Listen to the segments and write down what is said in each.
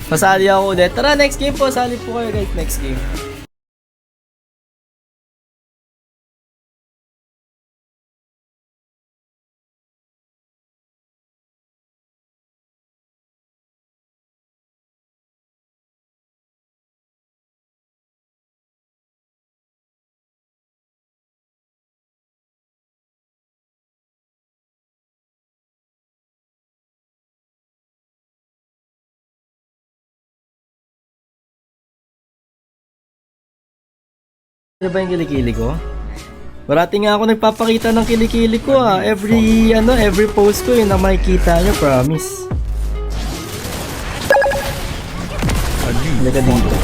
Pasali ako ulit. Tara, next game po. Sali po kayo guys, next game. Ano ba yung kilikili ko? Parati nga ako nagpapakita ng kilikili ko ah. Every post ko yun na makikita nyo, promise. Halika dito.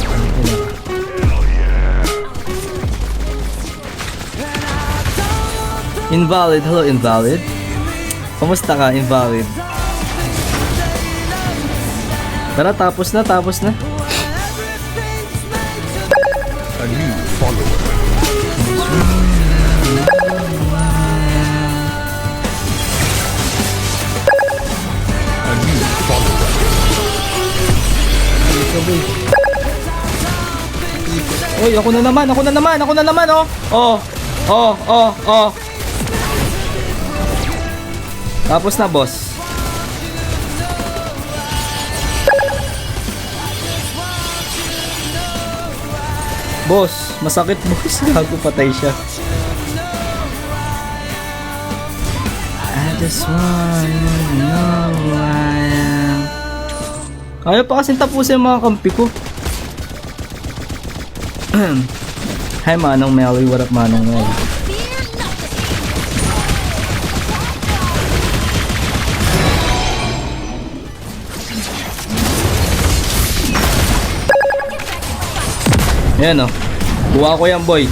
Invalid, hello invalid. Kamusta ka, invalid? Tara, tapos na. A new follower. A new follower. Uy, ako na naman, oh. Oh. Tapos na, boss. Boss, masakit boss. Gago, patay siya. I just wanna know who I am. Kaya pa kasing tapusin yung mga kampi ko. Hi Manong Melly, what up Manong Melly? Ayan o. Buha ko yan, boy.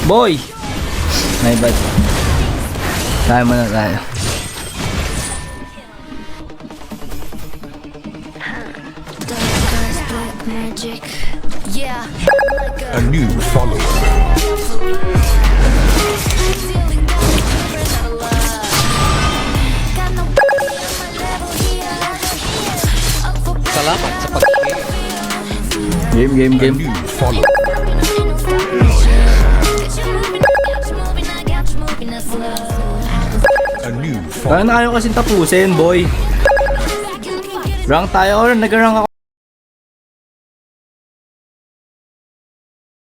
Boy! My bad. Tayo muna tayo. A new follower. Salamat sa pag-share. Game. A new follower. A new follower. Kaya na kayo kasing tapusin, boy. Rank tayo or nag-rank ako.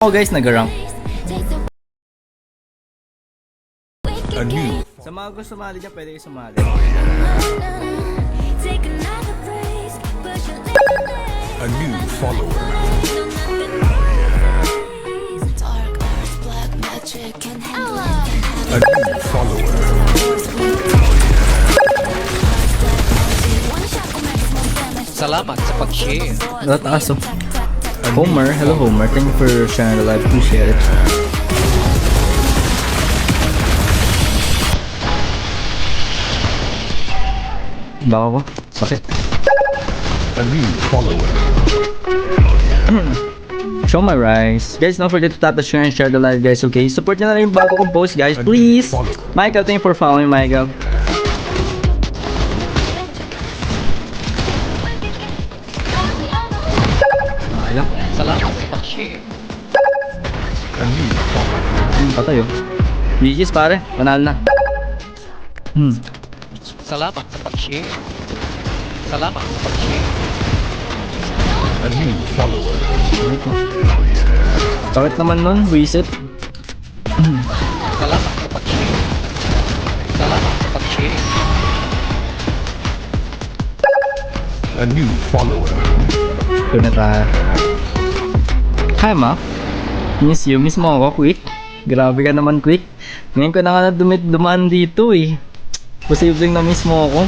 Guys, nag-rank. A new. Sa mga gusto sumali dyan, pwede kayo sumali. A new follower. A new follower. Salamat sa pag-share. That's awesome. Homer, hello Homer. Thank you for sharing the live. Appreciate it. Baka ko? Bakit? A new follower. Show my rice. Guys, don't forget to tap the share and share the live, guys, okay? Support nyo na rin yung bago kong post, guys, please! Michael, thank you for following, Michael. Okay lang. Salamat sa pag-share. A new follower. Patay, oh. GG's, pare. Panalo na. Salamat sa pag-share. Salamat sa pag-share. A new follower. Bakit naman nun? Reset. Salamat sa pag-share. Salamat sa pag-share. A new follower. Ito na tayo. Hi, ma. Miss you. Miss mo ako, Quick. Grabe ka naman, Quick. Ngayon ko na nga dumaan dito, eh. Posibleng na miss mo ako.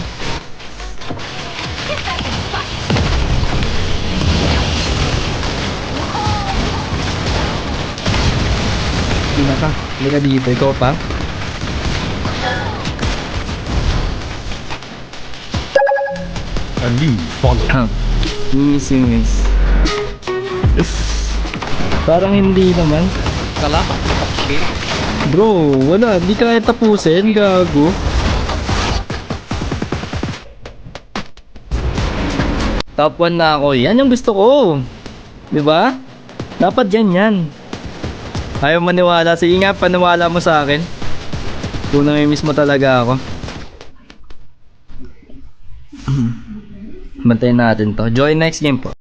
Halika dito, ikaw pa. A new follower. Miss. Parang hindi naman. Salamat sa pag-share. Bro, wala. Hindi ka kaya tapusin, gago. Top 1 na ako. Yan yung gusto ko. 'Di ba? Dapat yan. Ayaw maniwala. Sige nga, paniwala mo sa akin. Kung nami-miss mo talaga ako. Bantayin natin to. Join next game po.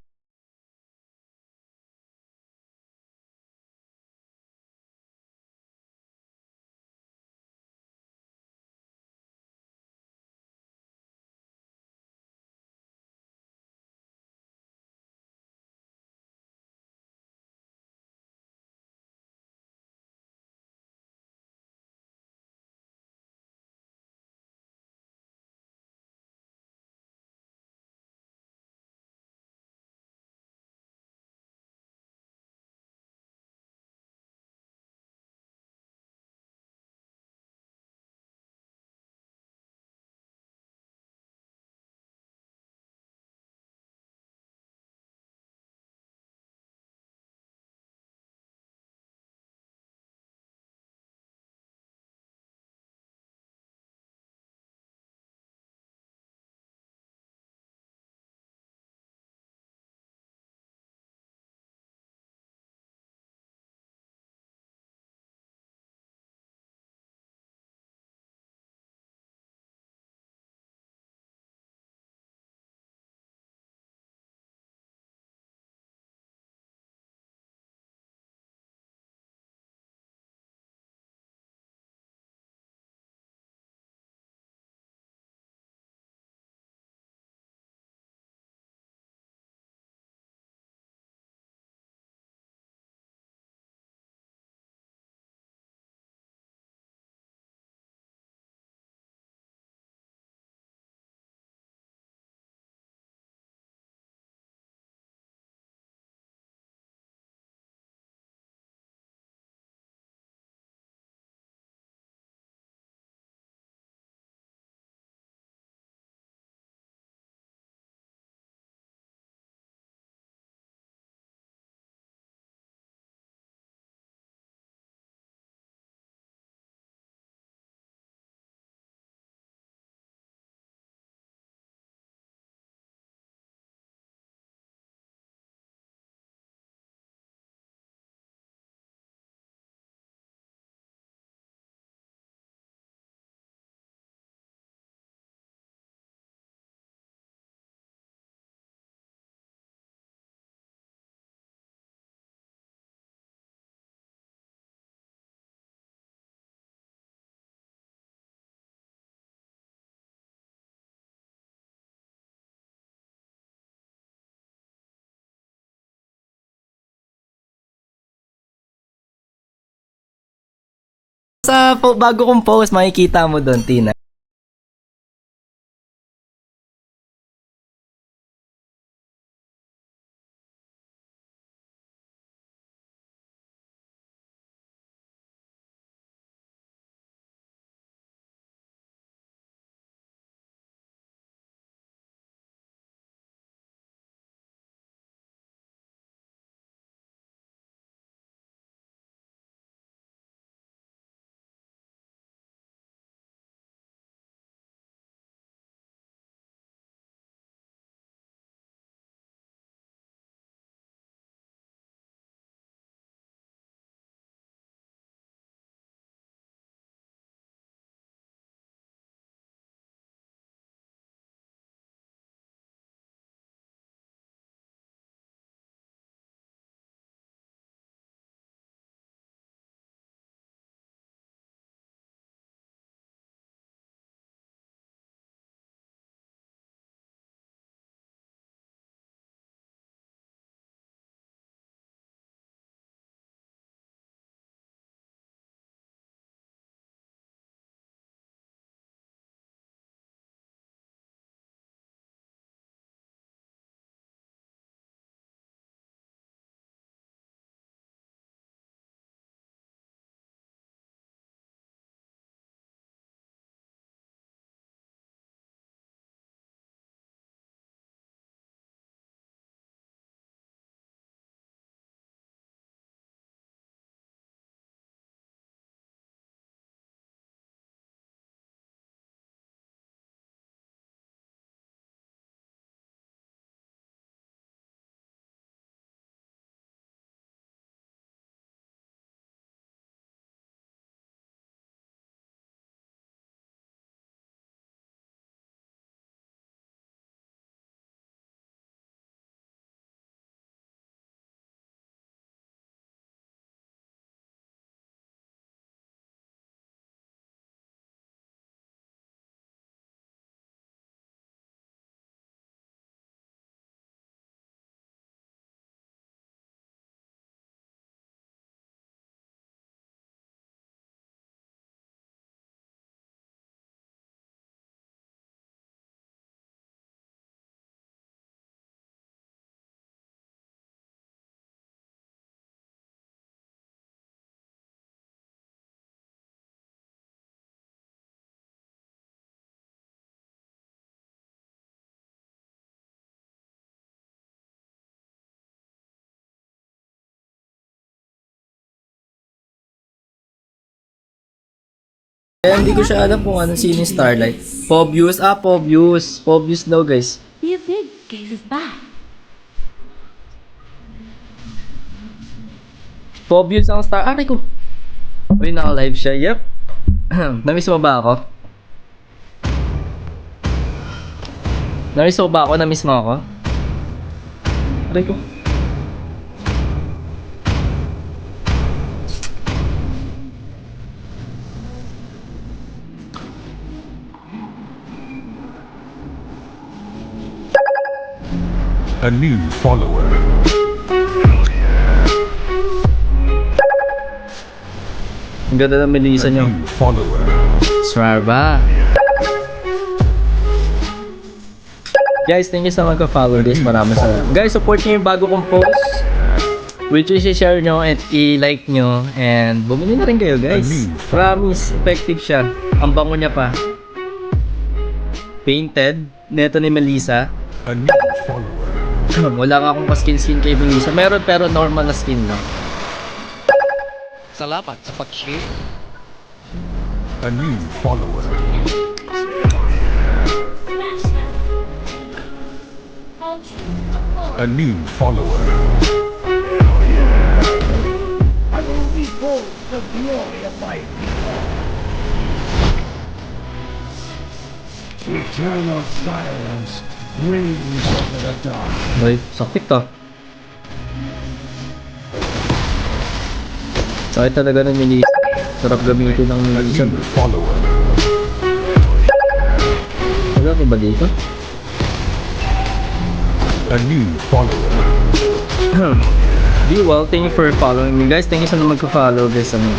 Bago kong post, makikita mo doon, Tina. Kaya hindi ko siya alam kung ano sino yung Starlight. Pobius. Pobius. Pobius daw, guys. The big gave us back. Pobius ang star. Aray ko. Uy, naka-live siya. Yep. Namiss mo ba ako? Namiss mo ba ako? Namiss mo ako? Aray ko. A new follower. Ang ganda ng Melissa A nyo. new follower. Swarba. Guys, thank you sa magka-follow this. Maraming salamat. Guys, support nyo yung bago kong post. Which is i-share nyo and i-like nyo. And bumili na rin kayo, guys. Promise, effective siya. Ang bango niya pa. Painted. Neto ni Melissa. A new follower. Wala ka akong pa-skin kay Melissa. Meron pero normal na skin lang. Salamat sa pag-share. A new follower. A new follower. Eternal silence rings over the dark. Ay, sakit to. Sakit talaga ng Melissa. Sarap gamitin ng A Melissa. new follower. Wala ko ba dito? A new follower. Well, thank you for following me. Guys, thank you sa magka-follow guys. A new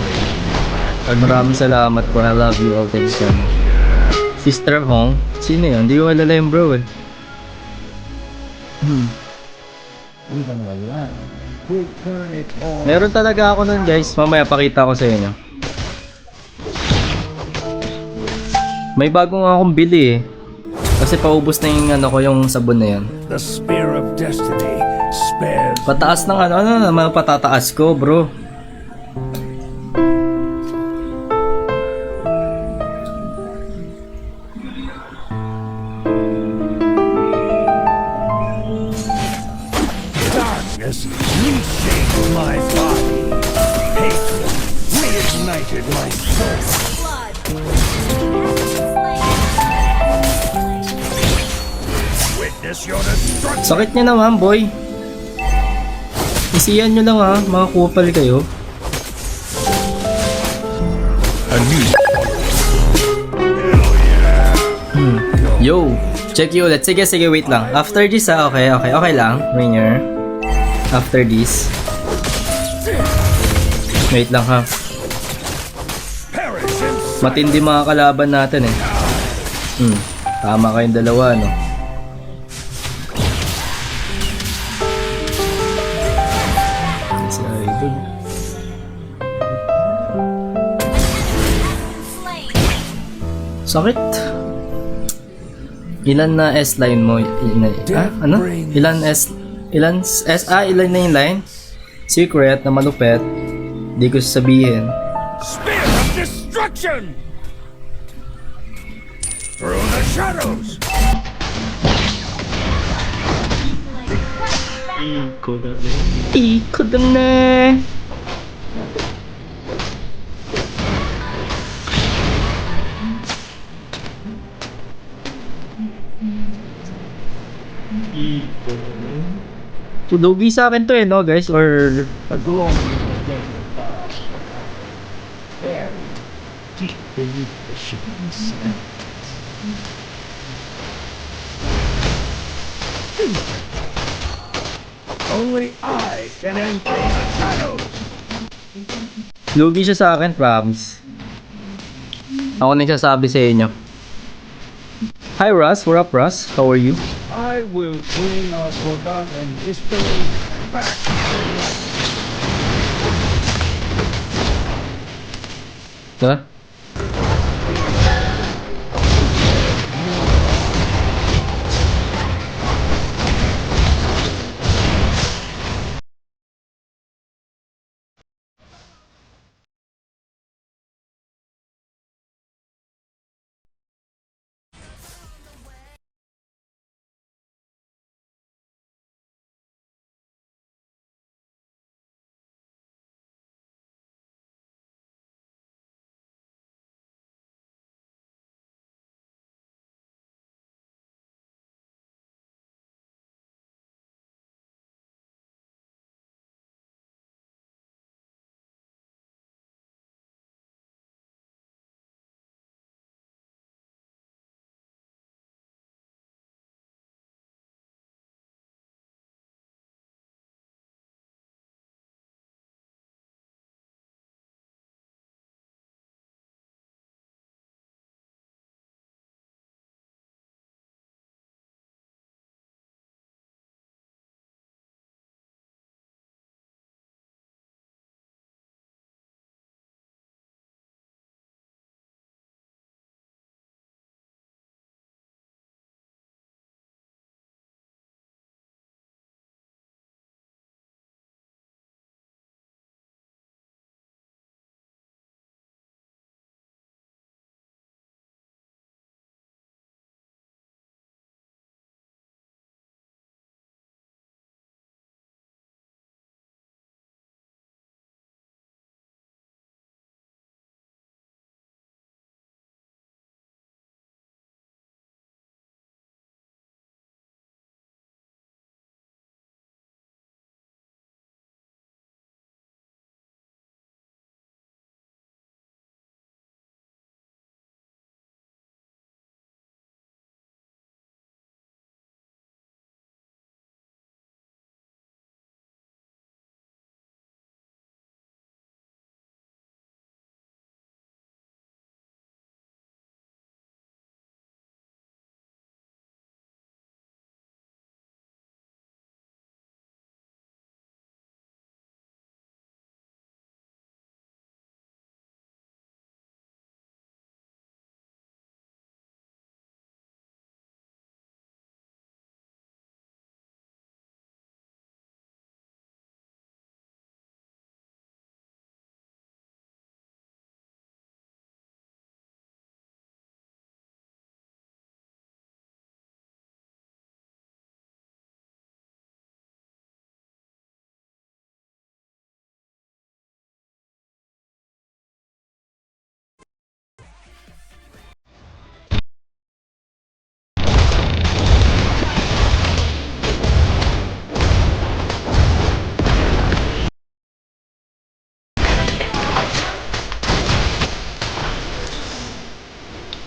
Maraming salamat po. I love you all. Thank you so much. Sister Hong? Sino yun? Hindi ko alala yung bro eh. Even the land will turn it all. Meron talaga ako nun guys. Mamaya pakita ko sa inyo. May bagong akong bili eh. Kasi paubos na yung ano ko, yung sabon na yan. The spear of destiny spares. Pataas ng ano naman patataas ko bro. Darkness reshaped my body. Hatred reignited my soul. Witness your destruction. Sakit niya naman boy. Isiyan nyo lang ha, mga kupal kayo. A new Yo, check you ulit. Sige, wait lang. After this okay lang. Winner. After this. Wait lang ha. Perish in Matindi mga kalaban natin eh. Tama kayong dalawa no. Si Idol. Sakit. Ilan na S line mo? Ano? Ilan na yung line? Secret na malupet. Di ko sasabihin. spear of destruction. Through the shadows. Ikot na. Lugi sa akin to eh, no guys? Or A glory within the dark. Buried deep beneath the shifting sand. Only I can enter the shadows. lugi siya sa akin, promise. Ako nagsasabi sa inyo. Hi Russ, what up Russ? How are you? I will bring our forgotten history back to life. Diba?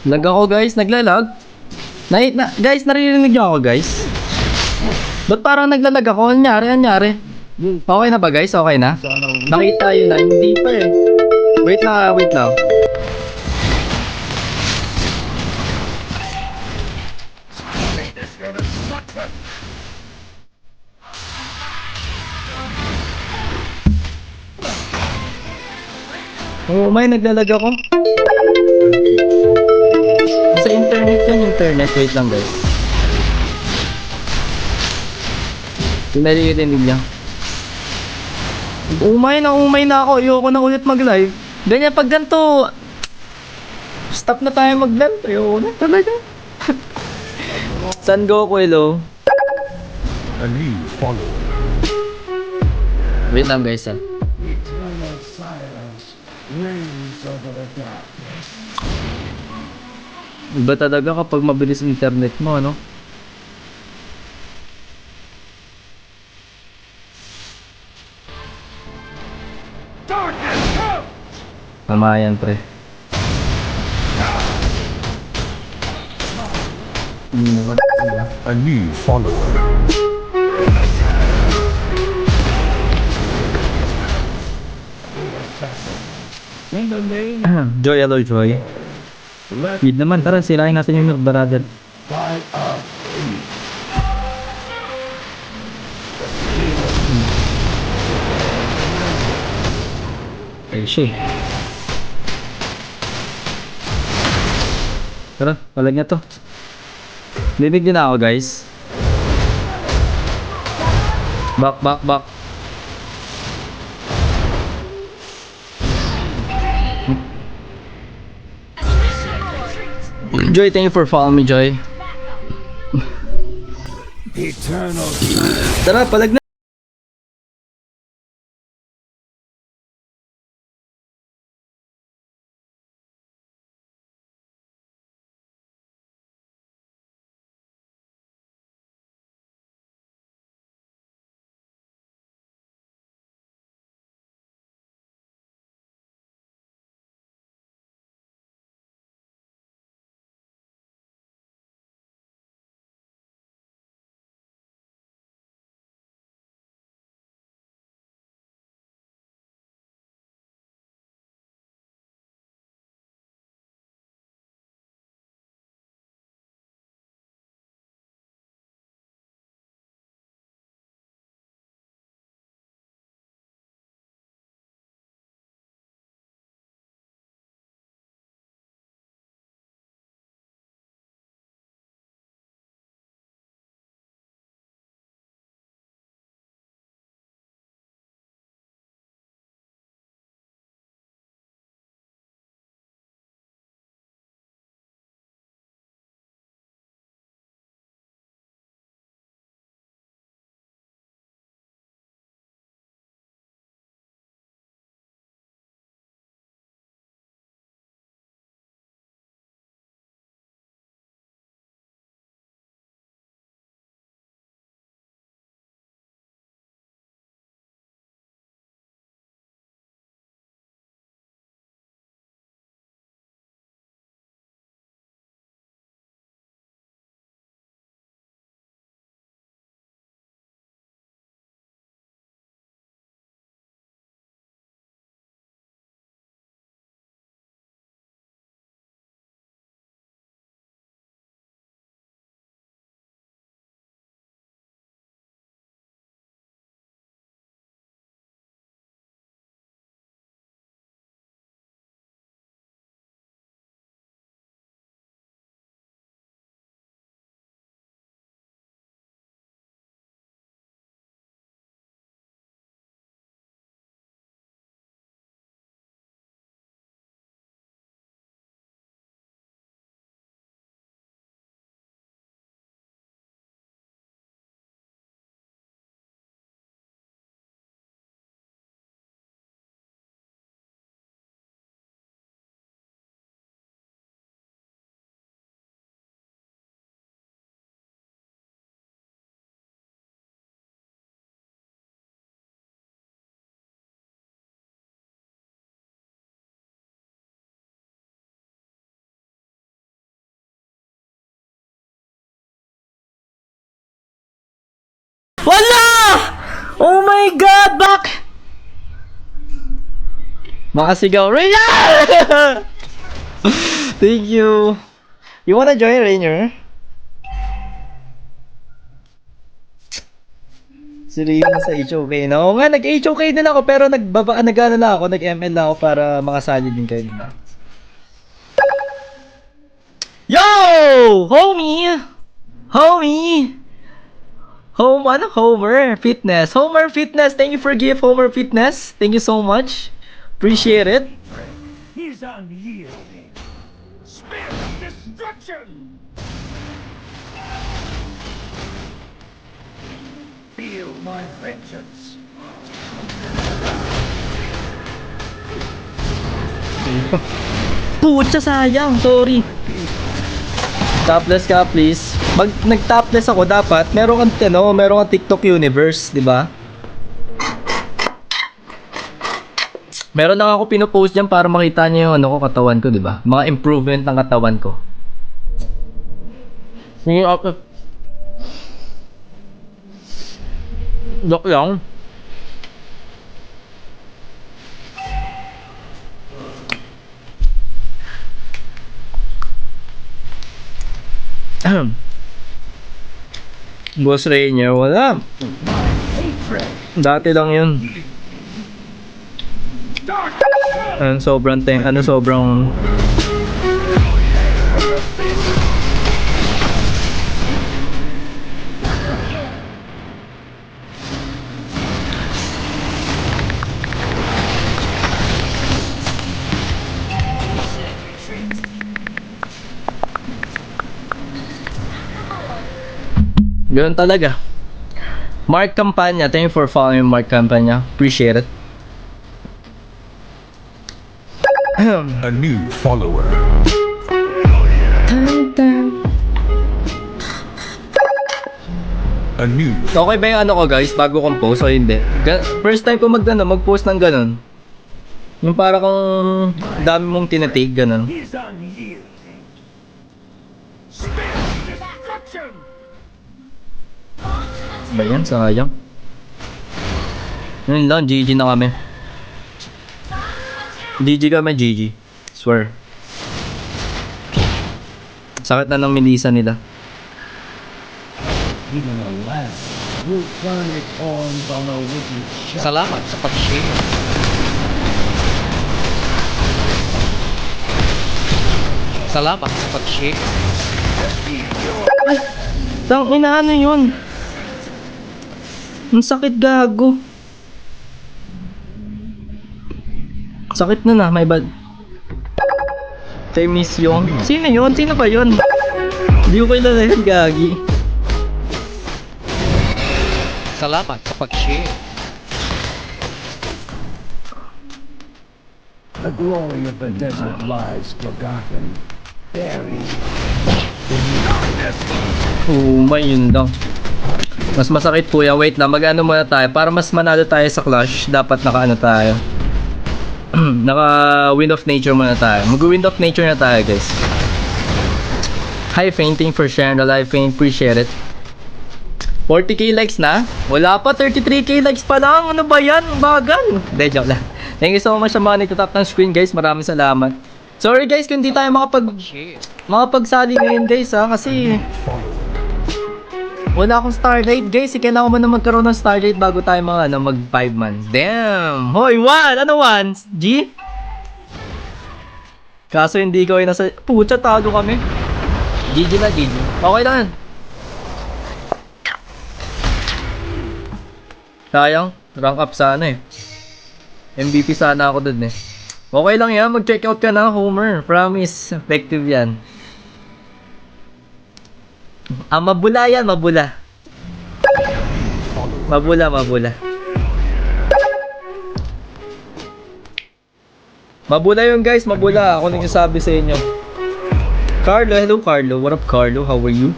Lag ako guys, naglalag. Guys, naririnig niyo ako guys? Ba't parang naglalag ako? Anyari? Okay na ba guys? Okay na? Nakita yun na, hindi pa eh. Wait lang. Oo, may naglalag ako. Sa internet yan, internet. Wait lang guys. Pinaririnig niya. Umay na ako. Ayoko na ulit mag-live. Ganyan pag ganito. Stop na tayo mag-live. Ayoko na talaga. San Goku, hello? A new follower. Wait lang guys ah. Eternal silence reigns over the darkness. Iba talaga kapag mabilis ang internet mo, ano? Tama yan, pre. A new follower. In the name Joy, hello Joy. let Yun naman, tara, sirain natin yung brother. by our Ay, siya eh. Tara, palag niya to. Dinig din ako guys. Back. Joy, thank you for following me, Joy. eternal Tara, palag na. Oh my God! Back! Makasigaw. Rainier! Thank you. You wanna join, Rainier? Si Rainier sa HOK na. Oo nga, nag-HOK na lang ako pero nag-ano lang ako, nag-ML lang ako para makasali din kayo. Yo! Homie! Homie! Homer Fitness. Homer Fitness, thank you for gift, Homer Fitness. Thank you so much. Appreciate it. He's unyielding. Spirit of destruction! Feel my vengeance. Putya, sayang. Sorry. Topless ka, please. Nag-topless ako, dapat meron kang TikTok universe, di ba? Meron lang ako pinopost diyan para makita niyo yung katawan ko, di ba? Mga improvement ng katawan ko. Sige, okay. Look lang. Boss Rainier, wala. Dati lang yun. Sobrang ganun talaga. Mark Campanya, thank you for following Mark Campanya. Appreciate it. A new follower. A new Okay ba yung ano ko, guys, bago kong post o hindi? First time ko mag-post ng ganun. Yung para kung dami mong tinatig, ganun. He's unyielding. Spirit of destruction! Ba yan? Sayang. Yun lang, GG na kami. GG kami, GG. Swear. Sakit na ng milisa nila. Even a lamb will turn its horns on a wicked shepherd. Salamat sa pag-share. Salamat sa pag-share. Tang ina, ano yun? Ang sakit, gago. Sakit na, may bad. Miss yun. Sino yun? Sino ba yun? Hindi ko kilala yun, gagi. Salamat sa pag-share. The glory of the desert lies forgotten, buried. May yun lang. Mas masakit po yan. Wait lang, mag-ano muna tayo. Para mas manalo tayo sa clash, dapat naka-ano tayo. Naka Wind of Nature muna tayo. Mag-Wind of Nature na tayo, guys. Hi, Fainting, for sharing the live. Faint, appreciate it. 40k likes na? Wala pa, 33k likes pa lang. Ano ba yan? Bagal. Hindi, joke lang. Thank you so much sa mga nagtatap ng screen, guys. Maraming salamat. Sorry, guys, kung hindi tayo Share. makapagsali ngayon, guys, ha. Kasi wala akong Starlight, guys. Kailangan mo na magkaroon ng Starlight bago tayo mag 5 months. Damn! Hoy, 1! Ano 1? G? Kaso hindi ko ay nasa... Pucha, talo kami. GG na, GG. Okay lang yan. Sayang, rank up sana eh. MVP sana ako dun eh. Okay lang yan, mag-check out ka na, Homer. Promise, effective yan. Mabula yan, mabula. Mabula. Mabula yun, guys, mabula. Ako nagsasabi sa inyo. Carlo, hello Carlo. What up, Carlo? How are you?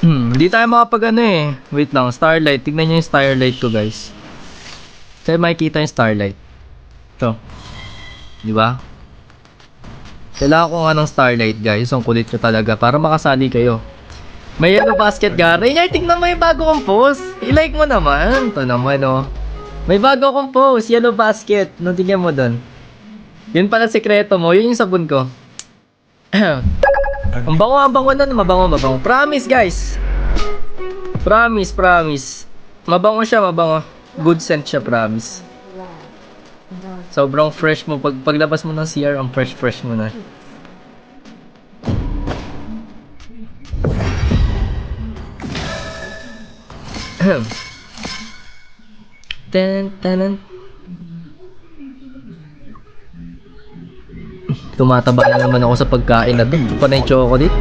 Hindi tayo makapag ano eh. Wait lang, Starlight. Tignan nyo yung Starlight ko, guys. Saan makikita yung Starlight? Ito. Di ba? Kailangan ko nga ng Starlight, guys. Ang kulit nyo talaga para makasali kayo. May yellow basket ka. Rainier, tignan mo yung bago kong post. I-like mo naman. Ito naman, oh. May bago akong post. Yellow basket. Nung tingnan mo doon. Yun pala sekreto mo. Yun yung sabon ko. Ang bango nun. Mabango. Promise, guys. Promise. Mabango siya, mabango. Good scent siya, promise. Sobrang fresh mo. Paglabas mo ng CR, ang fresh mo na. Tanan. Tumataba na naman ako sa pagkain na to. Ito pa na yung chocolate.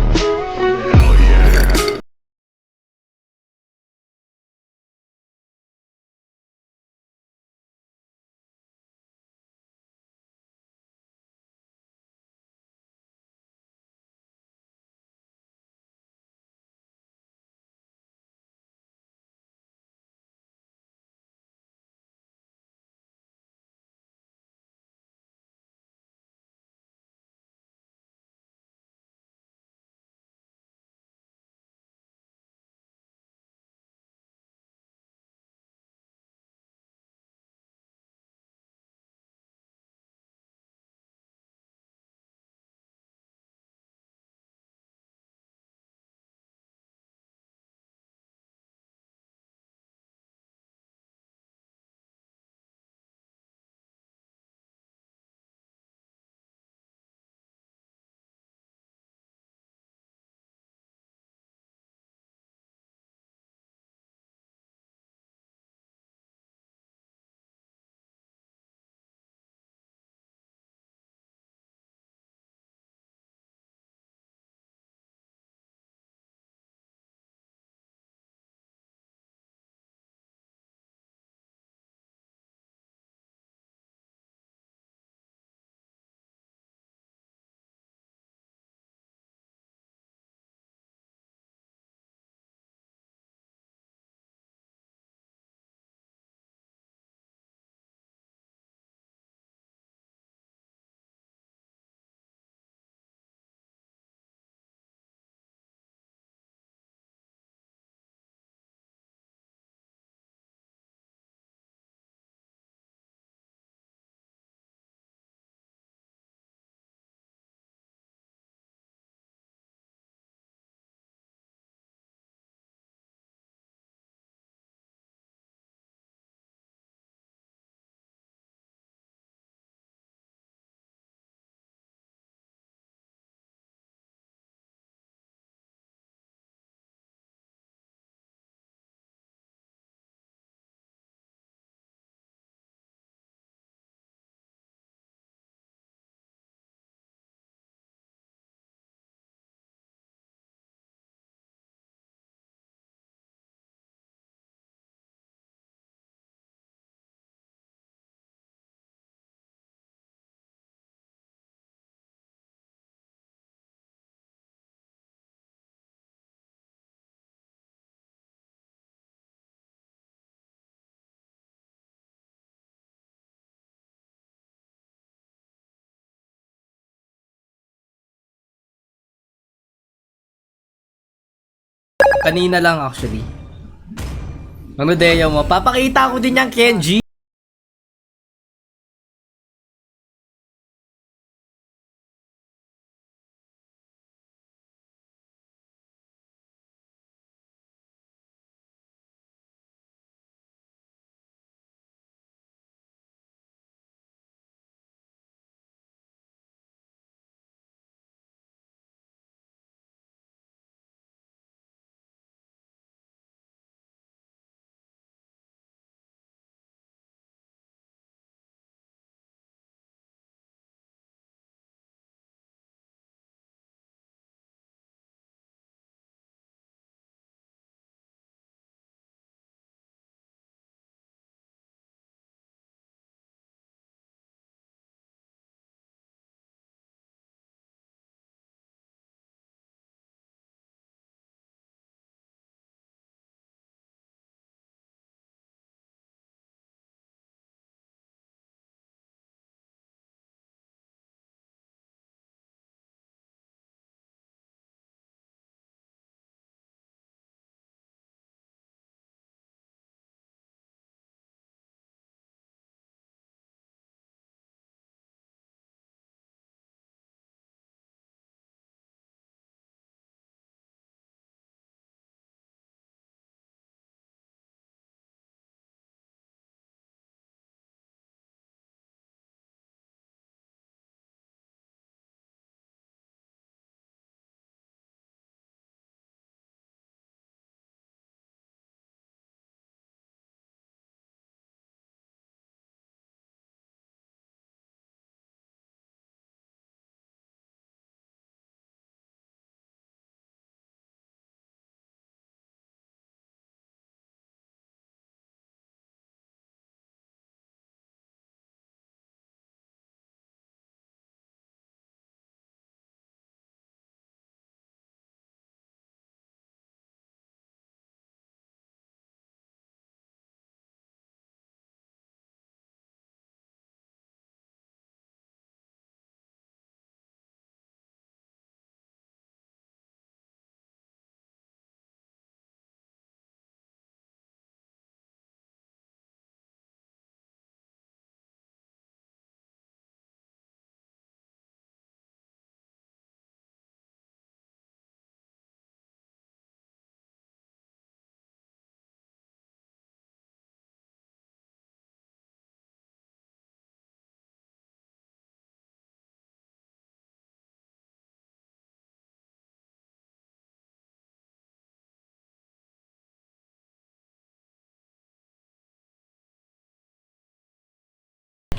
Kanina lang actually. Ano Deo mo? Papakita ko din yung Kenji.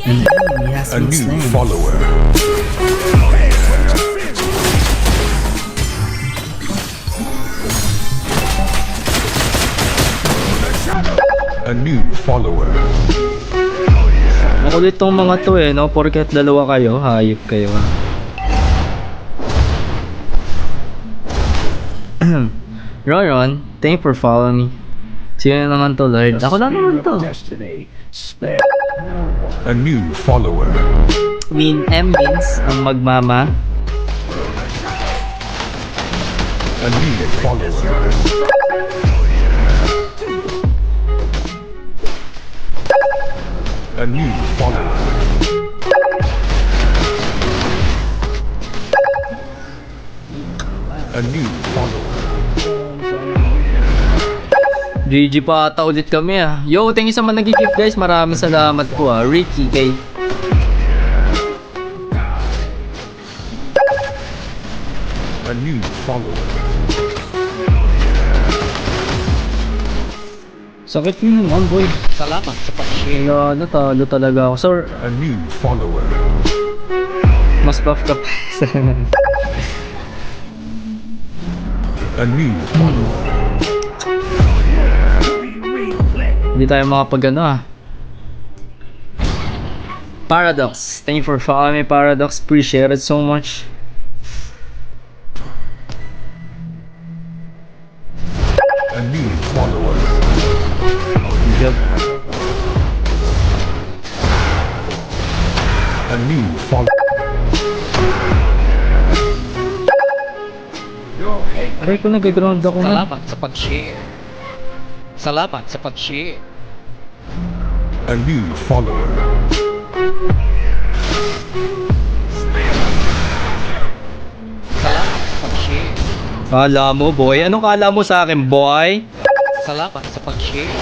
An enemy has A been new slain. follower. A new follower. Makulit tong mga to eh, no? Porket dalawa kayo, hayop kayo. Ron, thank you for following me. Sino naman to, Lord? Ako na naman to. Destiny. Spare no one. A new follower. Win M means ang magmama. A new follower. A new follower. A new follower. GG pa ata ulit kami ah. Yo, thank you sa mga nag-gift guys. Maraming salamat po ah. Ricky kay A new follower. sakit yun naman boy. Salamat sa pag-share. Kaya natalo talaga ako. Sir, A new follower. mas buff ka pa. A new follower. Hindi tayo makapag ano ah. Paradox. Thank you for following me, Paradox. Appreciate it so much. A new follower. Yep. A new follower. Aray ko nag-ground ako na. Salamat sa pag-share. Salamat sa pag-share. A new follower. Salamat sa pag-share. Kala mo boy? Anong kala mo sa akin boy? Salamat sa pag-share.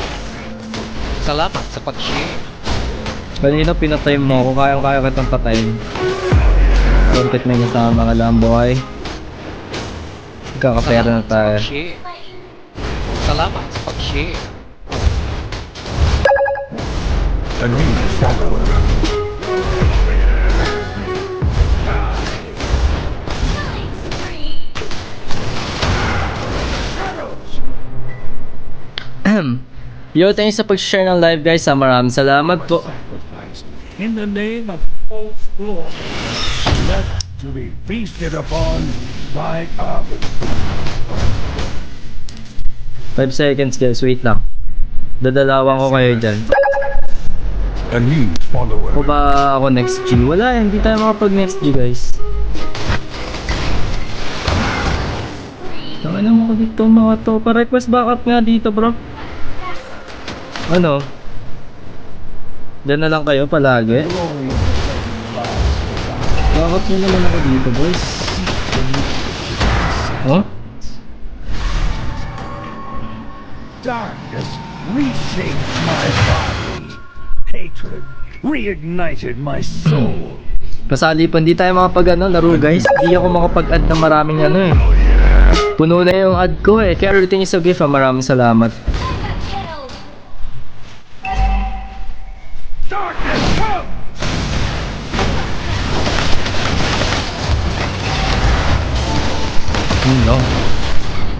Salamat sa pag-share. Kanina pinatay mo ako. Kaya kitang patayin. Content may kasama ka lang boy. Kakapera na tayo. Pag-share. Salamat sa pag-share. A new follower. Yo, thanks sa pag-share ng live guys. Maraming salamat po. In the name of false glory, left to be feasted upon by others. 5 seconds guys, wait lang. Dadalawan ko kayo dyan. A new follower. O ba ako next G? Wala, hindi tayo makapag next G guys. Tawin mo ko dito mga to. Pa-request backup nga dito bro. Ano? Diyan na lang kayo palagi. Backup nyo naman ako dito boys. Oh? Darkness reshaped my body. Hatred reignited my soul. Kasali pa, hindi tayo makapag ano, laro guys. Hindi ako makapag-add ng maraming ano eh. Puno na yung ad ko eh. Kaya everything is a gift ah. Maraming salamat. Darkness, come! No.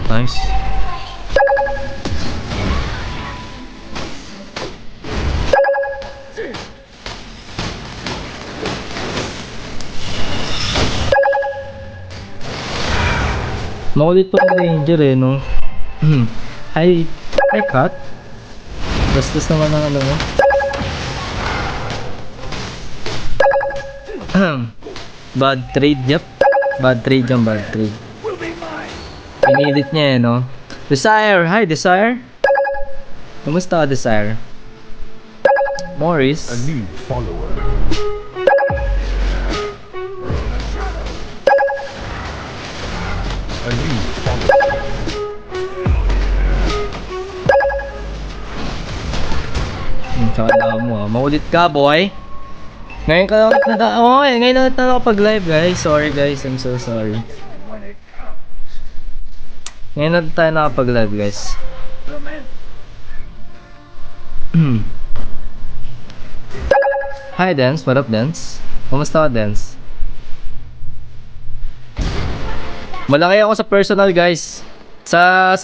Nice. Makulit pa ang ranger eh, no? Hi, cut. Bastos naman ang ano mo. Bad trade, yep. Bad trade yung bad trade. Pinilit niya eh, no? Desire! Hi, Desire! Kumusta, Desire? Morris? A new follower. A new follower. Tsaka mo ah. Makulit ka, boy! Ngayon ka lang ngayon na nakapag-live, guys. Sorry, guys. I'm so sorry. Ngayon na tayo nakapag-live, guys. Hi, Dance. What up, Dance? Kumusta ka, Dance? Malaki ako sa personal, guys. Sa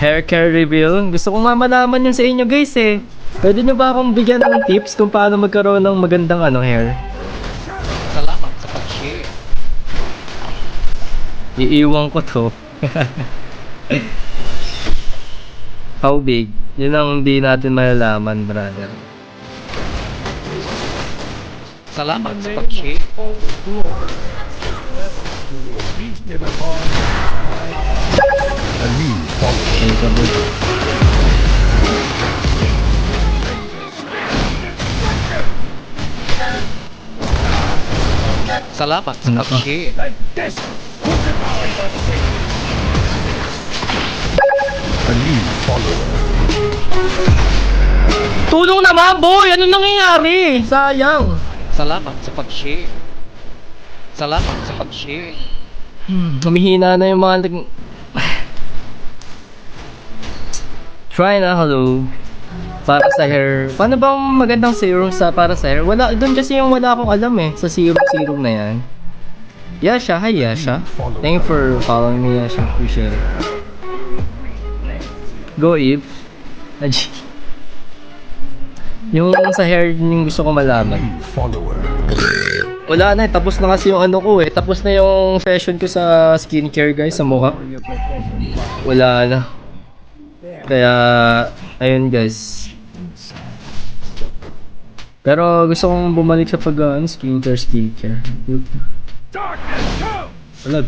hair care reveal. Gusto kong malaman yun sa inyo, guys, eh. Pwede nyo ba akong bigyan ng tips kung paano magkaroon ng magandang hair? Salamat sa pag-share. Iiwan ko to. How big? Yun ang hindi natin malalaman, brother. Salamat sa pag-share. Feasted upon a new follower. Okay, kabul. Salamat sa pag-share. A new follower. Tulong naman, boy! Ano nangyayari? Sayang. Salamat sa pag-share. Salamat sa pag-share. Humihina na yung mga Try na, hello. Para sa hair. Paano bang magandang serum para sa hair? Wala, doon kasi yung wala akong alam eh. Sa serum na yan. Yasha, hi Yasha. Thank you for following me, Yasha. Appreciate it. Go Eve. Yung sa hair yung gusto ko malaman. New follower. Wala na eh, tapos na kasi yung ano ko eh. Tapos na yung session ko sa skincare guys, sa mukha. Wala na. Kaya, ayun guys. Pero gusto kong bumalik sa skincare. Wala.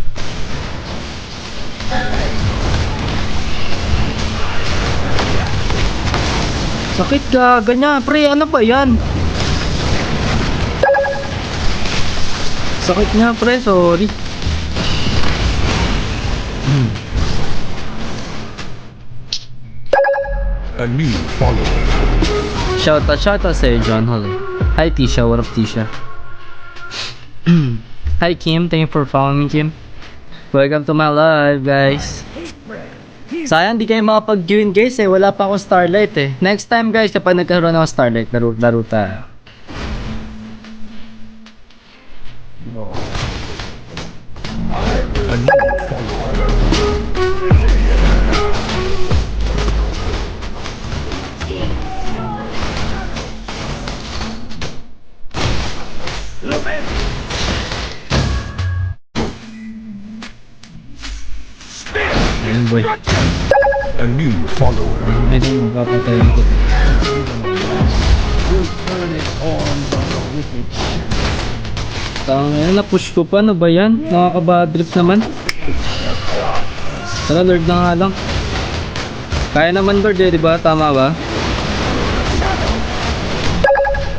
Sakit ka, ganyan. Pre, ano ba yan? Sakit nga pre, sorry. A new follower. Shoutout sa'yo, John Holly. Hi Tisha, what up Tisha? Hi Kim, thank you for following me Kim. Welcome to my live guys. Sayang di kayo makapag-join guys eh, wala pa akong Starlight eh. Next time guys, kapag nagkaroon ako Starlight, laro tayo. A new follower. Ayun boy. A new follower. Ay di, magpapatayin ko. Tangina, na-push ko pa, ano ba yan? Nakaka-badrip naman. Tara, Lord na nga lang. Kaya naman Lord eh, di ba? Tama ba?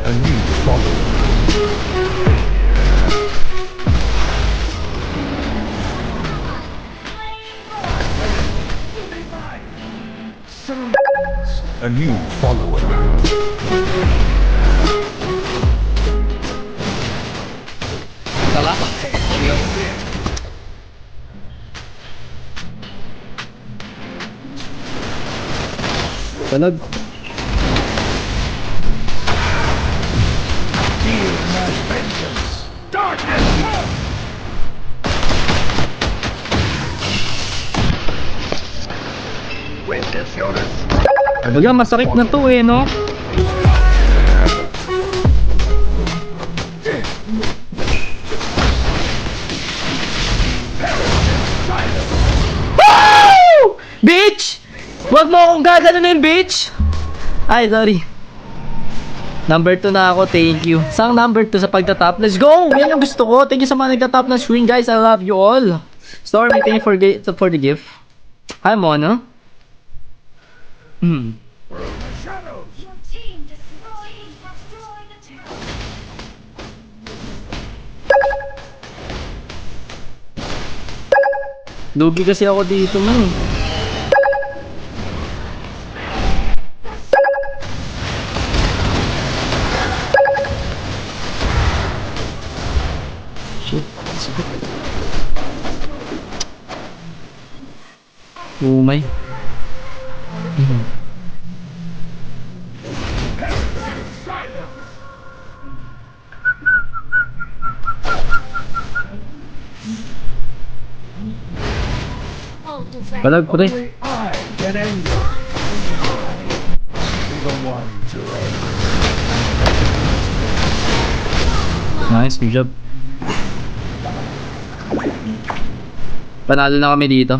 A new follower. A new follower. Salamat sa pag-share. Talag. Feel my vengeance. Darkness, come! Witness your Baga, masakit na to eh, no? Woo! Bitch! Huwag mo akong gaganunin, bitch! Ay, sorry. Number 2 na ako, thank you. Sang number 2 sa pagtatap? Let's go! Yan ang gusto ko. Thank you sa mga nagtatap na screen, guys. I love you all. Stormy, thank you for the gift. Hi, Mono. Shadows! Your team destroying the tower. Lugi kasi ako dito, man. Shit. Umay. Balag pre. Only I can end it. Be the one to end. Nice, good job. Panalo na kami dito.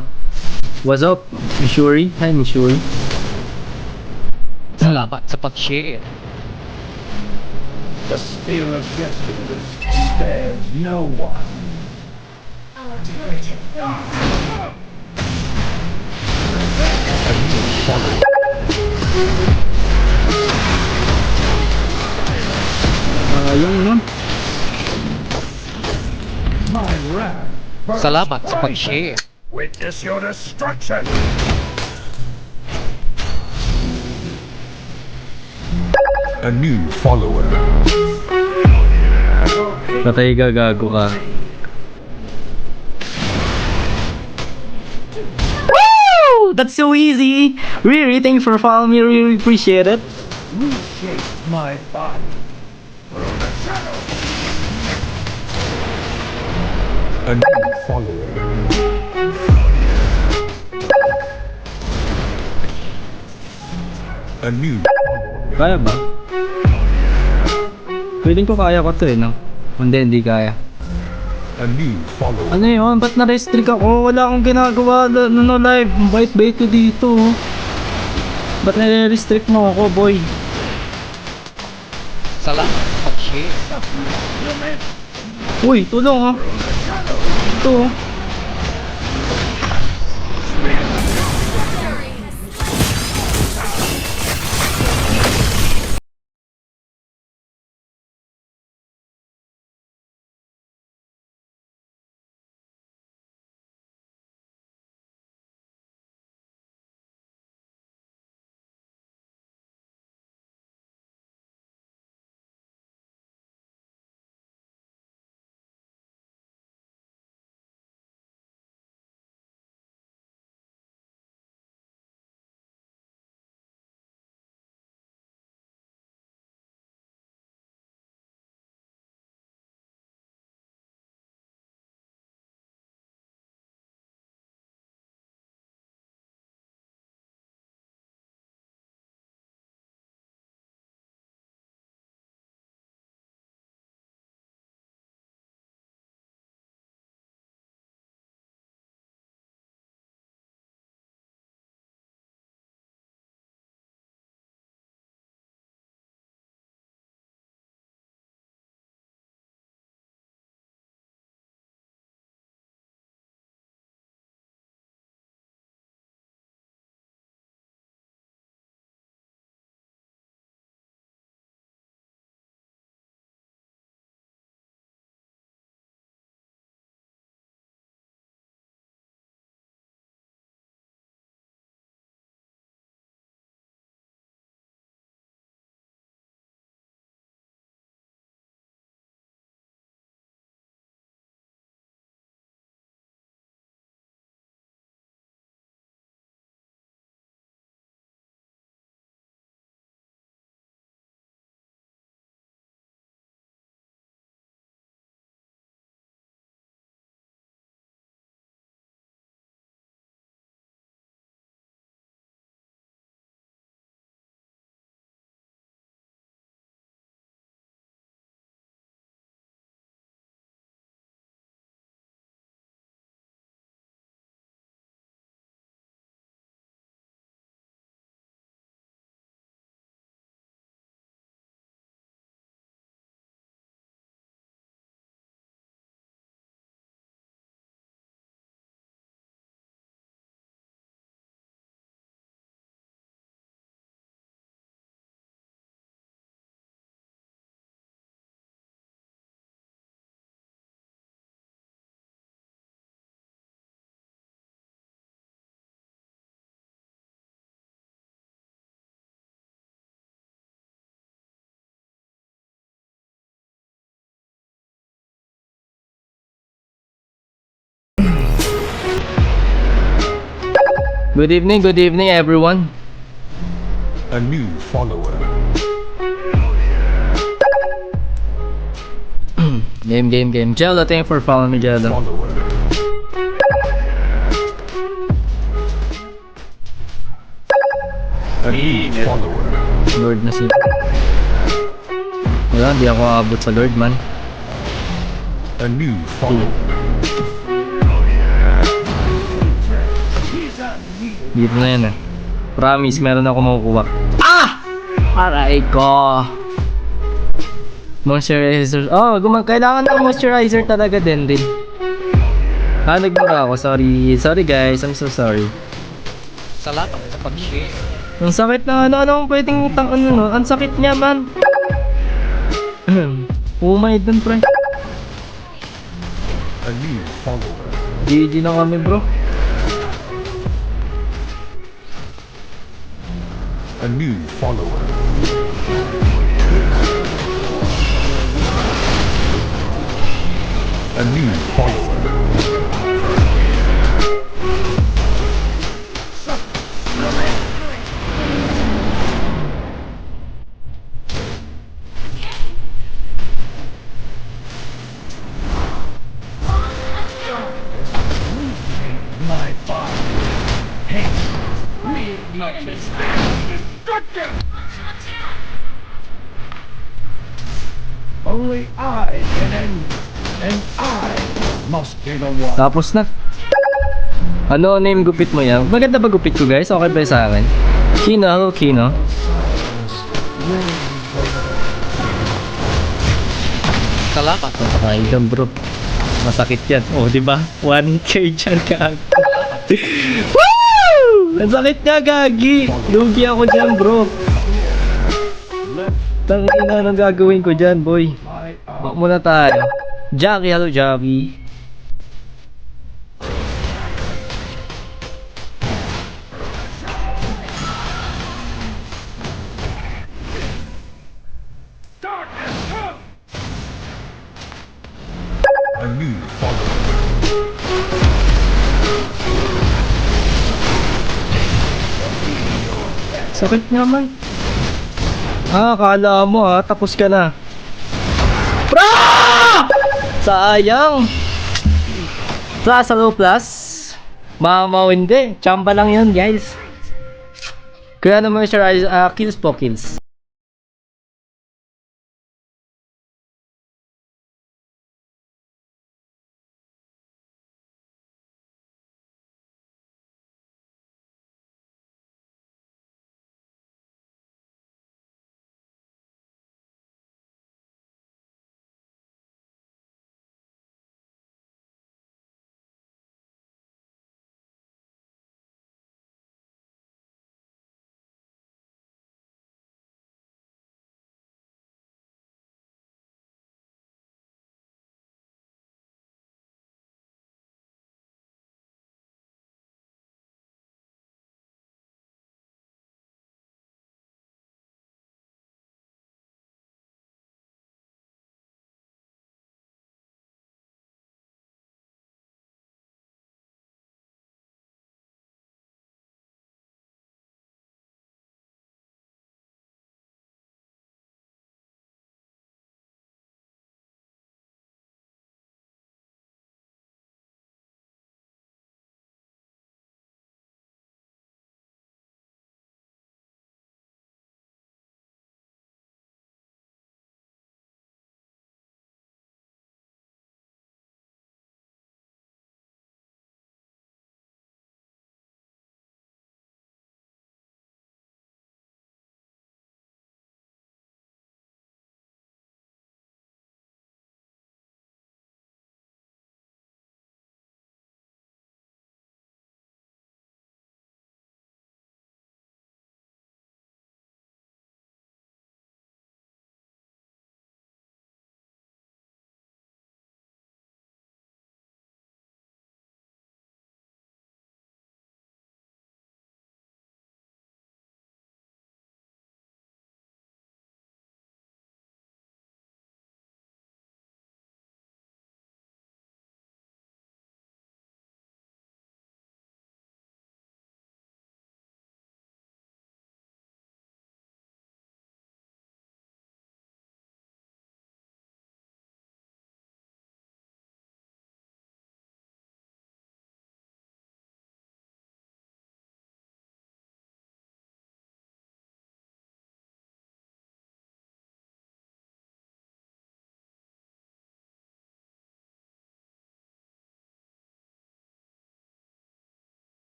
What's up? Missouri? Hi, Missouri. Salamat sa pag-share. The spear of justice spares no one. Our turret has been destroyed. A new follower. Yung nun. My wrath. burns Salamat sa bright. pag-share. Witness your destruction. A new follower. Patay ka, gago ka. Woo! That's so easy! Really, thanks for following me. Really appreciate it. Reshape my body. Through the shadows. A new follower. A new Kaya ba? Pwedeng ko kaya ko to eh, no? Hindi kaya. a new follower. Ano yun? Ba't na-restrict ako? Wala akong ginagawa no live. Bait-bait ko dito. Oh. Ba't nare-restrict mo ako, boy? Salamat sa pag-share. Uy, tulong ha. Ito oh. Good evening everyone. A new follower. Game. Jello, thank you for following me, Jello. Follower. A new follower. Lord na siya. Wala, di ako aabot sa Lord man. A new follower. Dito na yan eh. Promise, meron ako makukuha. Ah! Aray ko! Moisturizer. Oh, kailangan ng moisturizer talaga din. Nagmura ako. Sorry. Sorry guys. I'm so sorry. Salamat sa pag-share. Ang sakit na ano pwedeng no? Ang sakit niya man. Umay dun pre. A new follower. GG na kami bro. A new follower. A new follower. My father. Hey, me not destructive. Only I can end, and I must be the one. Tapos na. Ano name gupit mo yan? Maganda ba gupit ko guys? Okay ba sa akin? Kino, hello Kino. Salamat. Napakailan bro. Masakit yan. Oh, di ba? 1K dyan ka. Woo! Ang sakit nga, gagi. Lugi ako dyan, bro. Tangina, anong gagawin ko dyan, boy? Bak muna tayo. Jackie, hello, Jackie. A new follower. Sakit nga man. Kala mo tapos ka na. Bro! Sayang. Plus, hello, plus. Mama, hindi. Chamba lang yun, guys. Kaya naman siya, kills po, kills.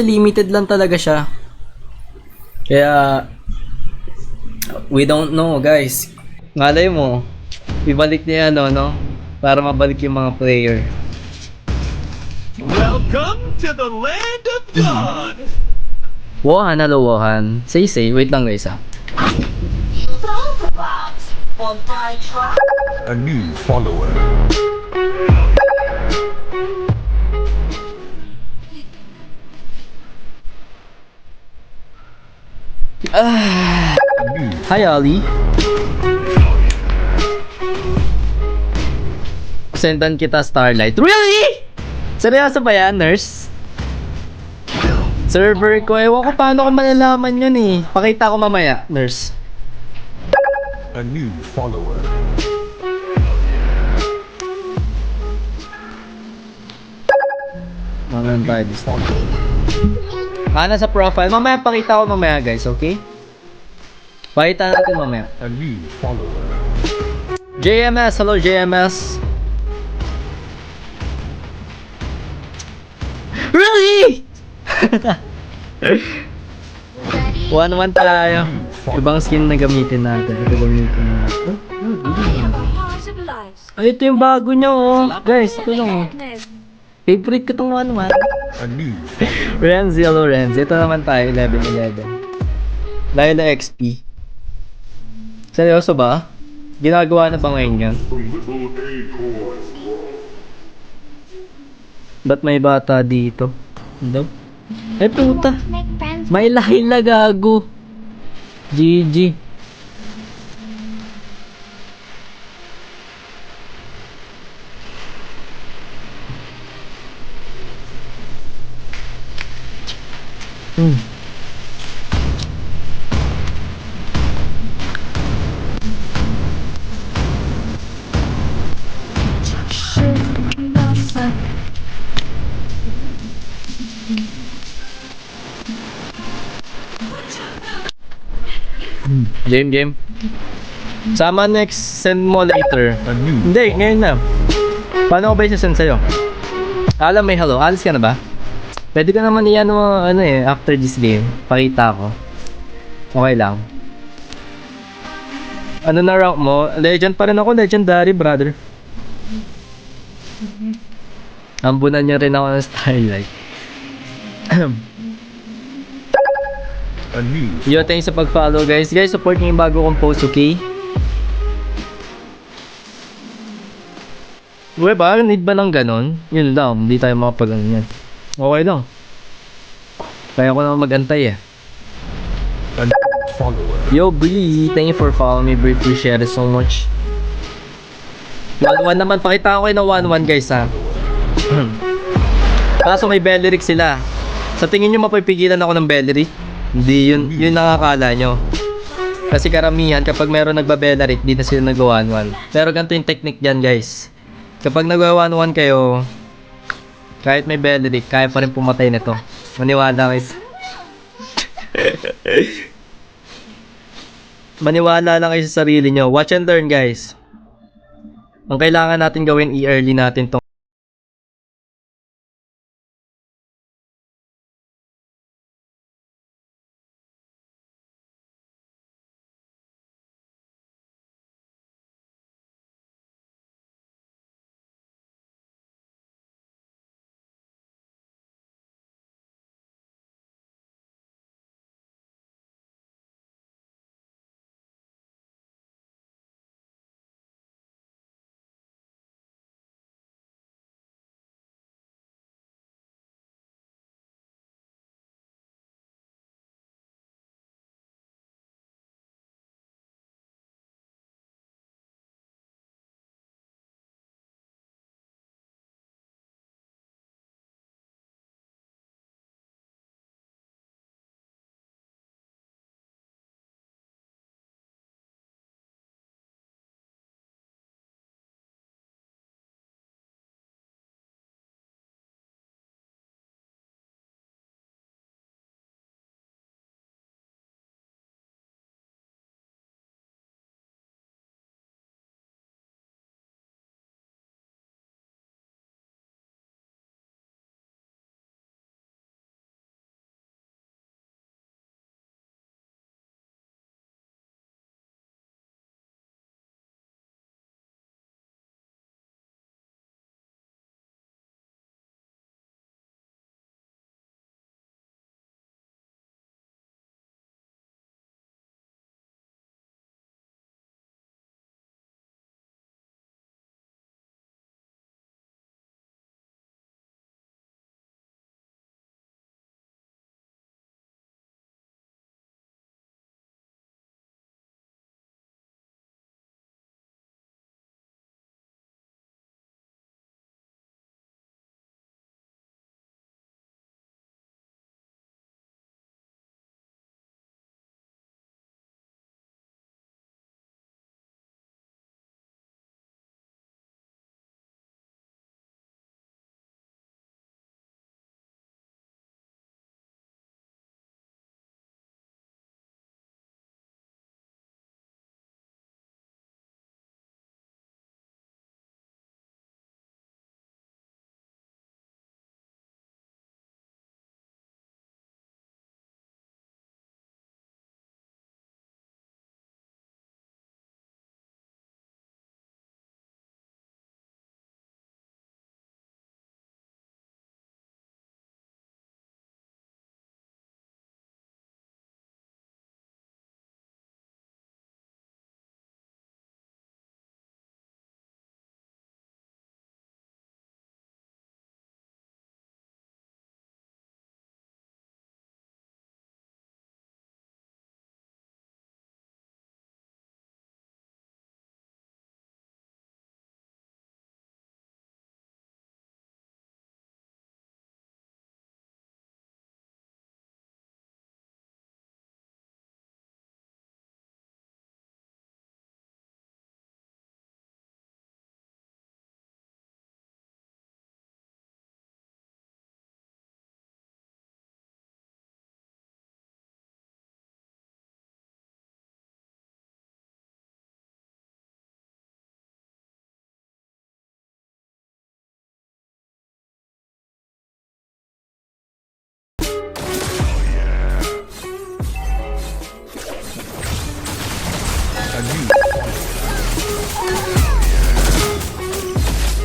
kasi limited lang talaga siya. Kaya, we don't know guys. Malay mo, ibalik niya ano, no? Para mabalik yung mga player. Welcome to the land of God. Wohan, hello Wohan. Say, wait lang guys A new follower. A new Hi Ali. Sendan kita Starlight. Really? Seryoso ba yan, nurse? Server ko, ewan ko paano ko malalaman yun eh. Pakita ko mamaya, nurse. a new follower. Mamaya tayo dito. Follower. Nasa profile. Mamaya pakita ko mamaya guys, okay? Pakita natin mamaya. A new follower. JMS, hello JMS. Really? 1-1 tayo. Ibang skin na gamitin natin. Ito gamitin natin. Heart of life. Ay, ito yung bago niya oh. Guys, ito lang oh. Madness. Favorite ko tong 1-1. A new Renzi, hello Renzi. Ito naman tayo, 11-11. Laila XP. Seryoso ba? Ginagawa na ba ngayon yan? Ba't may bata dito? Ano? Ay puta! Make friends. May lahi na gago! GG. Game. Sama next, send mo later. a new Hindi, ngayon na. Paano ko ba i-send sa'yo? Alam, may hello. Alis ka na ba? Pwede ka naman iyan mo, after this game. Pakita ko. Okay lang. Ano na rank mo? Legend pa rin ako. Legendary, brother. Ambunan niya rin ako ng Starlight. a new Yo, thanks sa pag-follow guys. Guys, support niyo yung bago kong post, okay? Uwe ba? Need ba ng ganon? Yun lang, hindi tayo makapag-ano yan. Okay lang. Kaya ko naman mag-antay eh. a new follower. Yo, Bree, thank you for following me, Bree. Appreciate it so much. 1-1 naman, pakita ko kayo ng 1-1 guys ha. Kaso may Beleric sila. Sa tingin nyo mapipigilan ako ng Beleric? Hindi, yun nakakala nyo. Kasi karamihan kapag meron nagba-Beleric, di na sila nag-1-1. Pero ganito yung technique dyan guys. Kapag nag-1-1 kayo, kahit may Beleric, kaya pa rin pumatay nito. Maniwala guys. Maniwala lang kayo sa sarili nyo. Watch and learn guys. Ang kailangan natin gawin, i-early natin tong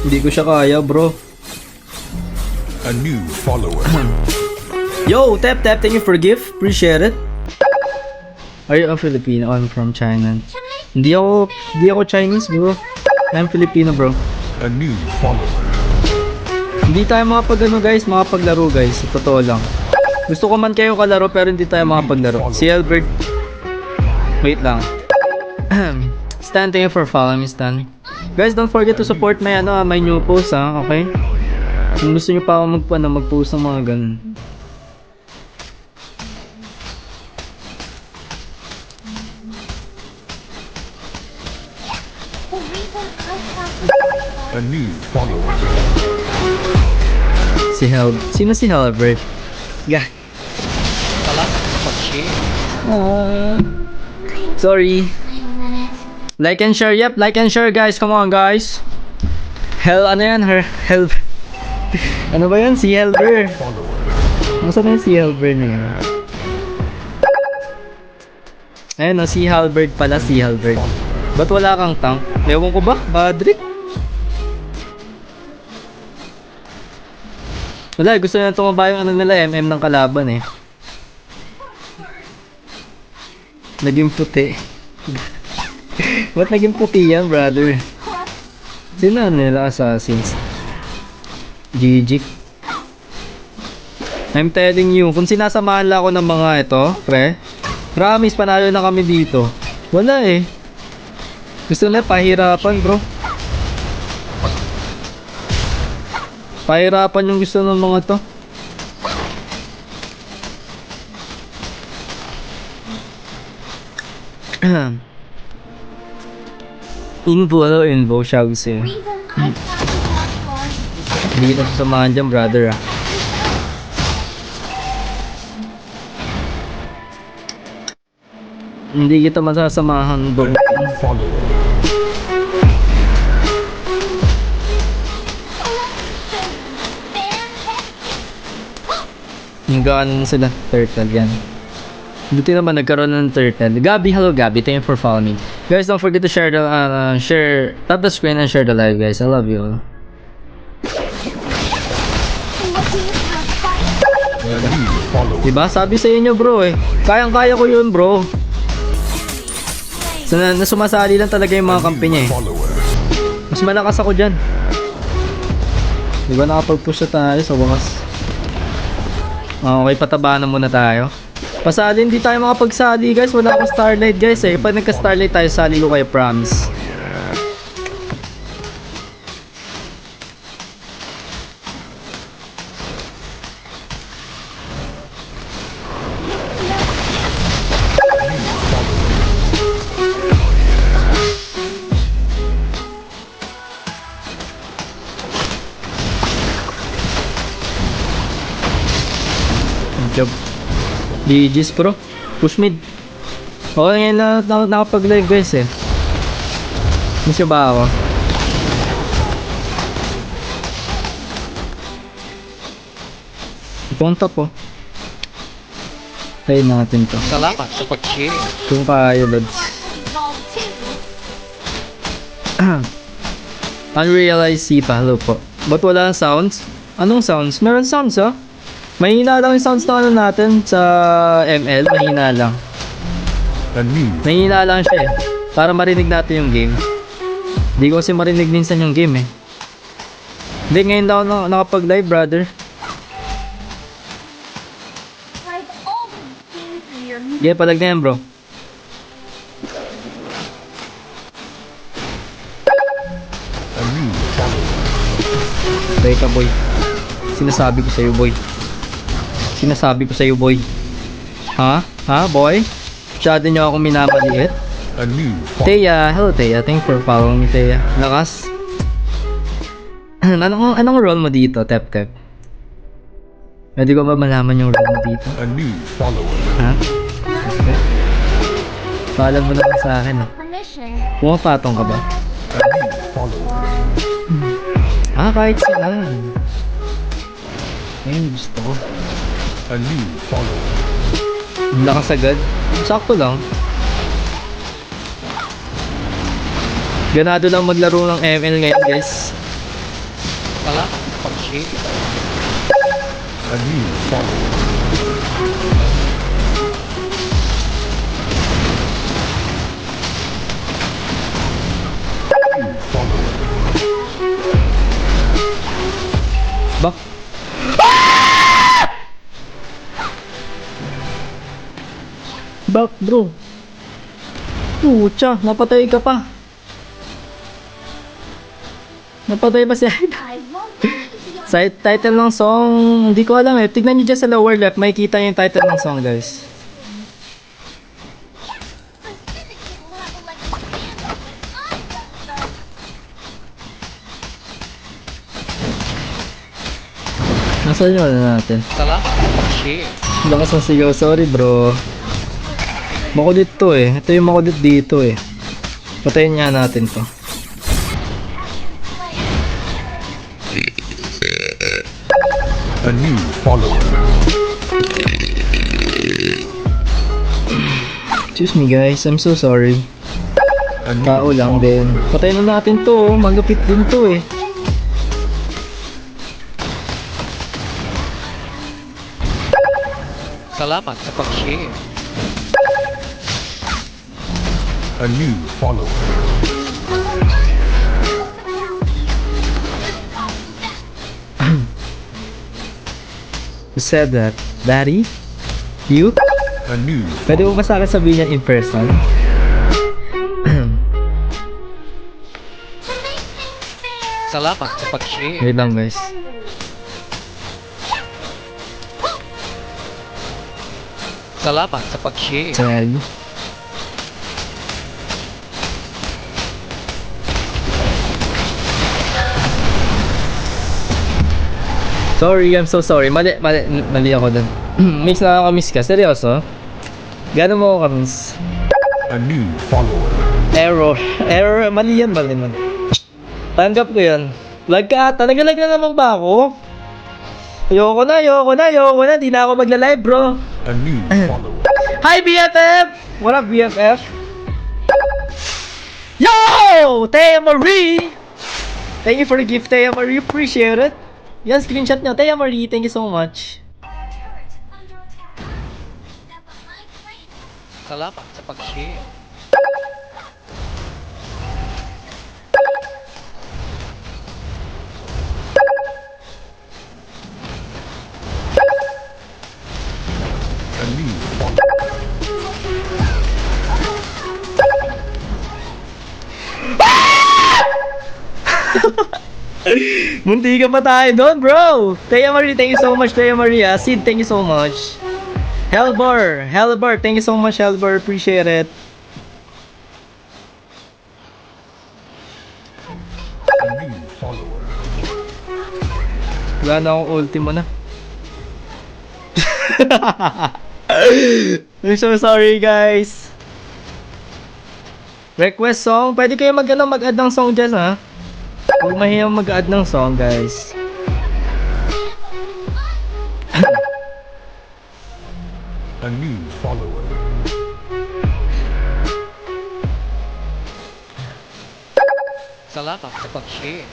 Hindi ko siya kaya, bro. A new follower. Yo, Tap, thank you for gift. Appreciate it. Are you a Filipino? I'm from China. Hindi ako Chinese, bro. I'm Filipino, bro. A new follower. Hindi tayo makapag guys, makapaglaro guys. Sa totoo lang. Gusto ko man kayo kalaro pero hindi tayo makapaglaro. Si Albert. Wait lang. Stan, thank you for following me, Stan. Guys, don't forget to support my my new post, ha, okay? Kung gusto niyo pa ako mag-post ng mga ganun. The reason I have A new follower. Si Sino si Albert? Yeah. Salamat sa pag-share. Sorry. Like and share, yep, like and share guys, come on guys. Ano yan, Hell. Ano ba yan? Si Helber. Nasaan na si Helber na yun? Ayun o, si Halbert pala, si Halbert. Ba't wala kang tank? Ewan ko ba? Badrik? Wala, gusto na tumaba yung nila, MM ng kalaban eh. Naging puti. Ba't naging puti yan, brother? Sino nila assassins? GG. I'm telling you, kung sinasamahan lang ako ng mga ito, pre, promise, panalo na kami dito. Wala eh. Gusto nila pahirapan, bro. Pahirapan yung gusto ng mga to. Invo, shall we say. reason I have was Hindi na sasamahan dyan, brother, ah. Hindi kita masasamahan, bro. Follower. Yung gaano na sila, turtle yan. Buti naman nagkaroon ng turtle. Gabi, hello Gabi, thank you for following me. Guys, don't forget to share tap the screen and share the live, guys. I love you all. A new follower. Diba? Sabi sa inyo, bro, eh. Kayang-kaya ko yun, bro. So, sumasali lang talaga yung mga kampi niya, eh. Follower. Mas malakas ako dyan. Diba nakapag-push na tayo sa wakas? Okay, pataba na muna tayo. Pasali, hindi tayo makapagsali, guys. Wala akong starlight, guys, eh. Pag nagka-starlight tayo, sali ko kayo, promise. Job. GG's, bro. Push mid. Okay, ngayon na nakapag-live, guys, eh. Miss nyo ba ako? Ito ang top, oh. Tayo natin to. Salamat sa pag-share. Kung kaya, lods. Unrealized Sipa, hello po. Ba't wala sounds? Anong sounds? Meron sounds, oh. Mahina lang yung sounds na ano natin sa ML, mahina lang. A new Mahina lang siya eh. Para marinig natin yung game. Hindi ko kasi marinig minsan yung game eh. Hindi, ngayon daw nakapag-live, brother. like all the things in your Sige, palag na yan, bro. a new follower. Try ka, boy. Sinasabi ko sa'yo, boy. Sinasabi ko sa'yo, boy. Ha? Ha, boy? Masyado nyo akong minamaliit. A new Teya, hello Teya. Thank you for following me, Teya. Lakas. Anong role mo dito, Tep Tep? Pwede ko ba malaman yung role mo dito? a new follower. Ha? Okay. Paalam mo naman sa akin, ha? permission. Pumapatong ka ba? A new follower. Ah, kahit saan. Ayun, gusto ko. A new follower. Ang lakas agad. Sakto lang. Ganado lang maglaro ng ML ngayon, guys. Salamat sa pag-share. A new follower. New follower. Bak. Bak, bro. Pucha, napatay ka pa. Napatay pa si Aida. I won't be Sa title ng song, hindi ko alam eh. Tignan nyo dyan sa lower left, makikita yung title ng song, guys. Nasaan yung ano natin? Salamat sa pag-share. Lakas ng sigaw, sorry bro. Makulit to eh. Ito yung makulit dito eh. Patayin nga natin to. A new follower. Excuse me guys, I'm so sorry. A new Tao lang din. Patayin na natin to, oh. Magupit din to eh. Salamat sa pag-share. A new follower. Who said that? Daddy? You? A new Pwede mo ba sa akin sabihin yan in person? Salamat sa pag-share. Wait lang guys. Salamat sa pag-share. Sorry. Sorry, I'm so sorry. Mali ako dun. Miss na nakakamiss ka. Seryoso? Gano'n mo ako kamiss? a new follower. Error. Mali yan. Tanggap ko yan. Lag ka ata. Nag-lag na naman ba ako? Ayoko na. Di na ako magla-live, bro. A new follower. Hi, BFF! What up, BFF? Yo! Thea Marie! Thank you for the gift, Thea Marie. Appreciate it. Yan, screenshot nyo. Thea Marie, thank you so much. under attack. That was my friend. Salamat sa pag-share. A new follower. Munti ka pa tayo doon, bro. Thea Marie, thank you so much, Thea Marie. Sid, thank you so much. Helbar, thank you so much, Helbar. Appreciate it. A new follower. Wala na akong ultimo na. I'm so sorry, guys. Request song. Pwede kayo mag-add ng song dyan, ha? Huwag mahiyang mag-add ng song, guys. A new follower. Salamat sa pag-share.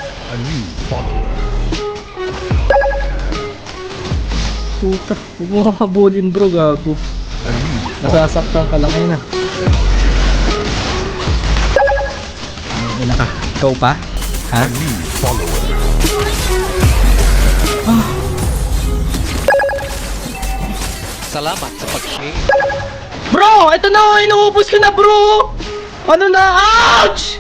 A new follower. Puta, huwag mo kakabulin, bro, gago. A new Nasasaktan ka lang ngayon, ha? Ina ka. Ikaw pa? Ha? a new follower. Salamat sa pag-share. Bro! Ito na! Inuubos ko na, bro! Ano na? Ouch!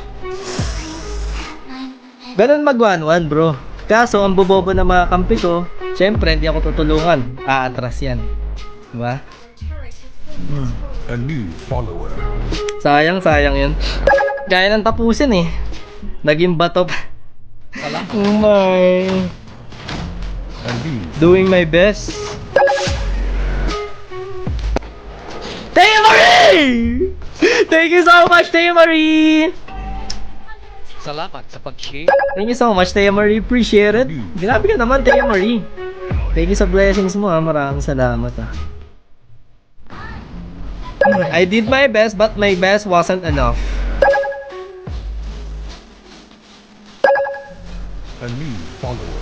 Ganun mag 1-1, bro. Kaso, ang bobobo na mga kampi ko, syempre, hindi ako tutulungan. Aatras yan. Diba? A new follower. Sayang yun. Kaya nang tapusin eh. Naging bato pa. Salamat. Oh my. A new Doing my best. Thea Marie! Thank you so much, Thea Marie! Salamat sa pag-share. Thank you so much, Thea Marie. Appreciate it. Grabe ka naman, Thea Marie. Thank you sa blessings mo, ha. Maraming salamat, ha. I did my best, but my best wasn't enough. A new follower.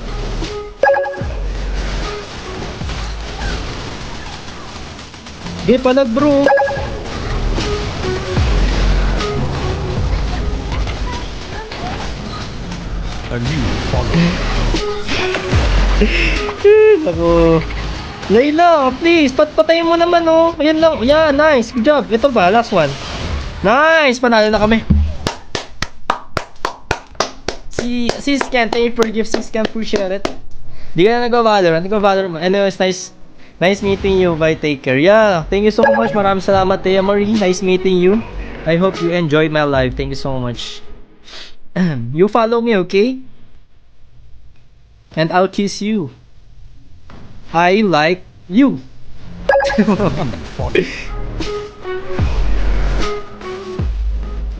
Sige, palag bro. A new follower. Ako. Layla, please, patayin mo naman oh. Ayan lang. Yeah, nice. Good job. Ito ba, last one. Nice, panalo na kami. Si Scan, thank you for gift. Si Scan, appreciate it. Di ka na nag-Valorant. Nag-Valorant mo. Anyways, nice meeting you. Bye, take care. Yeah, thank you so much. Maraming salamat, Tia Marie. Nice meeting you. I hope you enjoyed my live. Thank you so much. You follow me, okay? And I'll kiss you. I like you.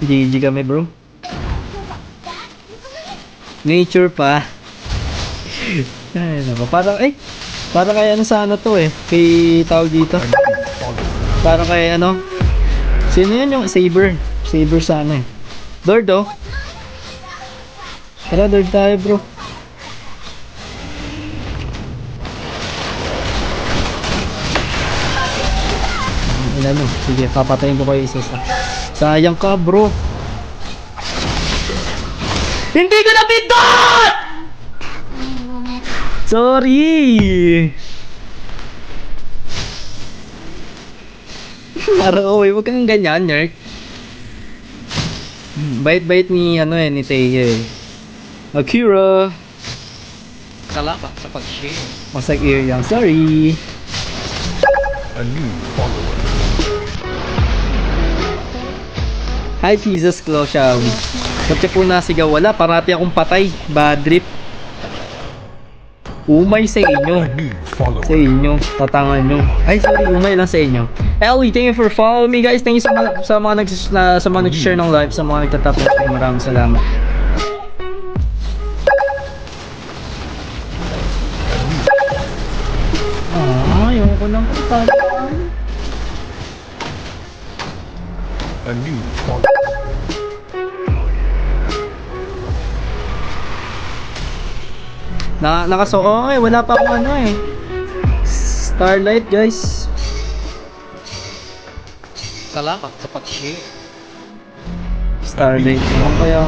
GG kami bro. Nature pa. Ay, nako. Parang kay ano sana to eh. Kay tawag dito. Parang kay ano. Sino yun yung Saber? Saber sana eh. Lord oh. Tara, Lord tayo bro. Ano, sige, papatayin ko kayo isa-isa. Sayang ka, bro. Hindi ko napindot! Sorry! Para wag kang ganyan, nerd. Bait-bait ni, ni Teo eh. Akira! Salamat sa pag-share. Masak ear yang, sorry! A new follower. Hi, Jesus Claw, Xiaomi. Ba't ka po nasigaw? Wala, parati akong patay. Bad trip. Umay sa inyo. A new follower. Sa inyo. Tatangan nyo. Ay, sorry. Umay lang sa inyo. Ellie, thank you for following me, guys. Thank you sa mga nag-share ng live, sa mga nagtatap ng stream. Maraming salamat. Ayaw ko lang patay. A new follower. Okay, wala pa akong Starlight, guys. Salamat sa pag-share. Starlight naman kaya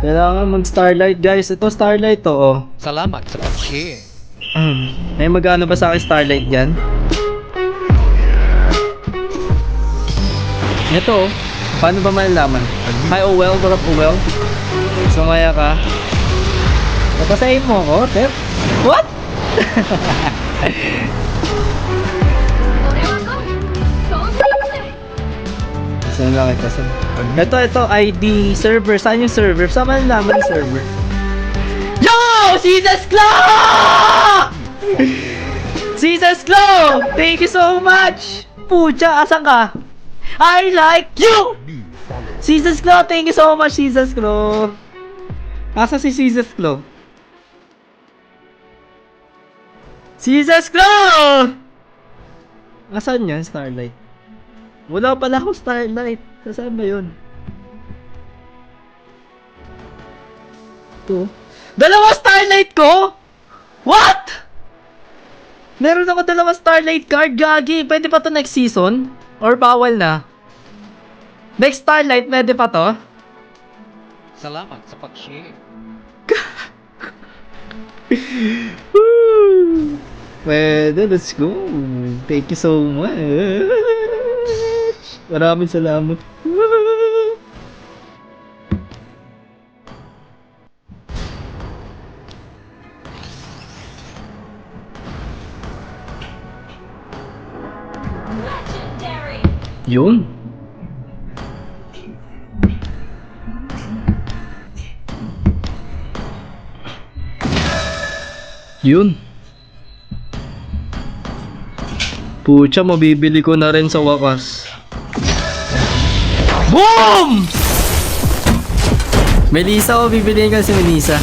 kailangan mag-Starlight, guys. Ito, Starlight to, oh. Salamat sa pag-share. May magano ba sa akin Starlight dyan? Ito, oh. Paano ba malalaman? Hi, Owel. What up, Owel? Sumaya ka. Napasayin mo ako, Tep? What? Saan lang kita sa... Ito, ID, server. Saan yung server? Saan malalaman yung server? Yo! Jesus Claw! Jesus Claw! Thank you so much! Pucha, asan ka? I like you! Jesus Claw, thank you so much, Jesus Claw. Asa si Jesus Claw? Jesus Claw! Asan yan, Starlight? Wala pala akong Starlight. Saan ba yun? Ito. Dalawa Starlight ko? What? Meron ako dalawang Starlight card, gagi. Pwede pa to next season? Or bawal na? Next Starlight, pwede pa to? Salamat sa pag-share. Pwede, let's go. Thank you so much. Maraming salamat. Legendary. Yun. Yun. Pucha, mabibili ko na rin sa wakas. Boom! Melissa, o bibiliin ka si Melissa.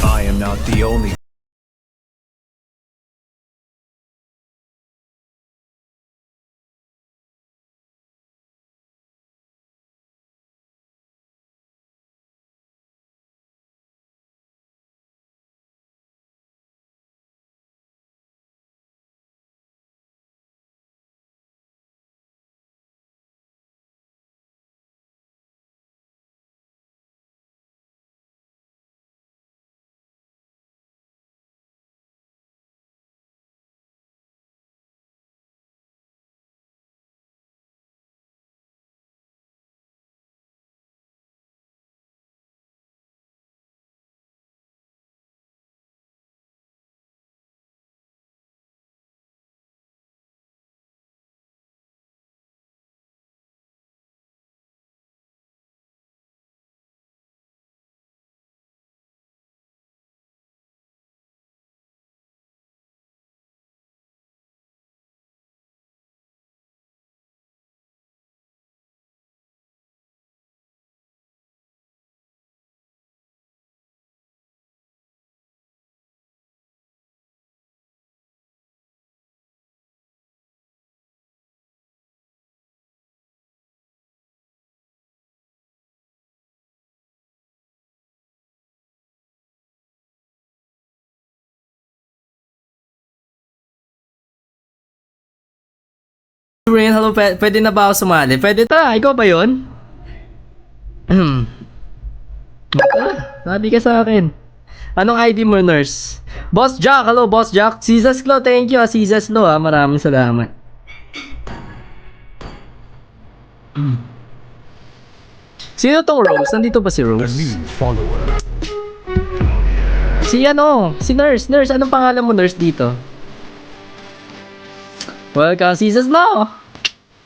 I am not the only Rain, hello, pwede na ba ako sumali? Pwede ta, ikaw ba yun? Sabi ka sa akin. Anong ID mo, nurse? Boss Jack, hello, Boss Jack. Caesar's Claw, thank you, Caesar's Claw, maraming salamat. Sino tong Rose? Nandito ba si A Rose? new follower. Si Nurse. Nurse, anong pangalan mo, Nurse, dito? Welcome, Caesar's Law!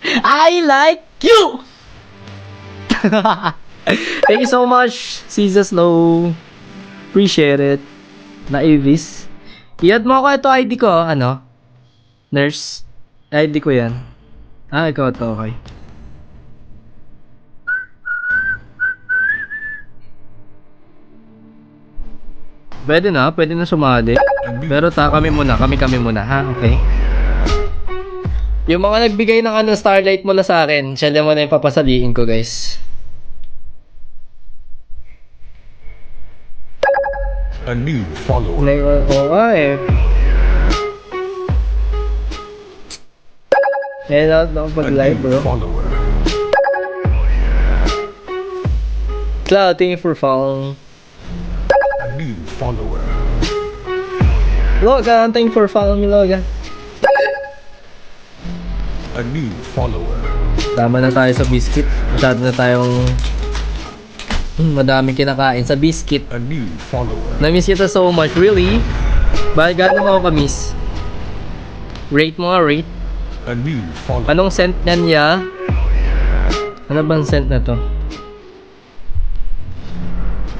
I like you! Thank you so much, Caesar's Law. Appreciate it. Na-Avis. I-add mo ako ito ID ko, ano? Nurse. ID ko yan. Ah, ikaw ito, okay. Pwede na sumali. Pero kami muna, kami muna, ha? Okay. Yung mga nagbigay ng starlight mo na sa akin, siya mo na yung papasaliin ko, guys. A new follower. Oo nga eh. Kaya na ako pag-live, A bro. new follower. Cloud, thank you for following. A new follower. Logan, thank you for following me, Logan. A new follower. Tama na tayo sa biscuit. Masyado na tayong madaming kinakain sa biscuit. A new follower. Na-miss kita so much, really? Bakit gano'n mo ako ka-miss? Rate mo nga, rate. A new follower. Anong scent niya? Ano bang scent na to?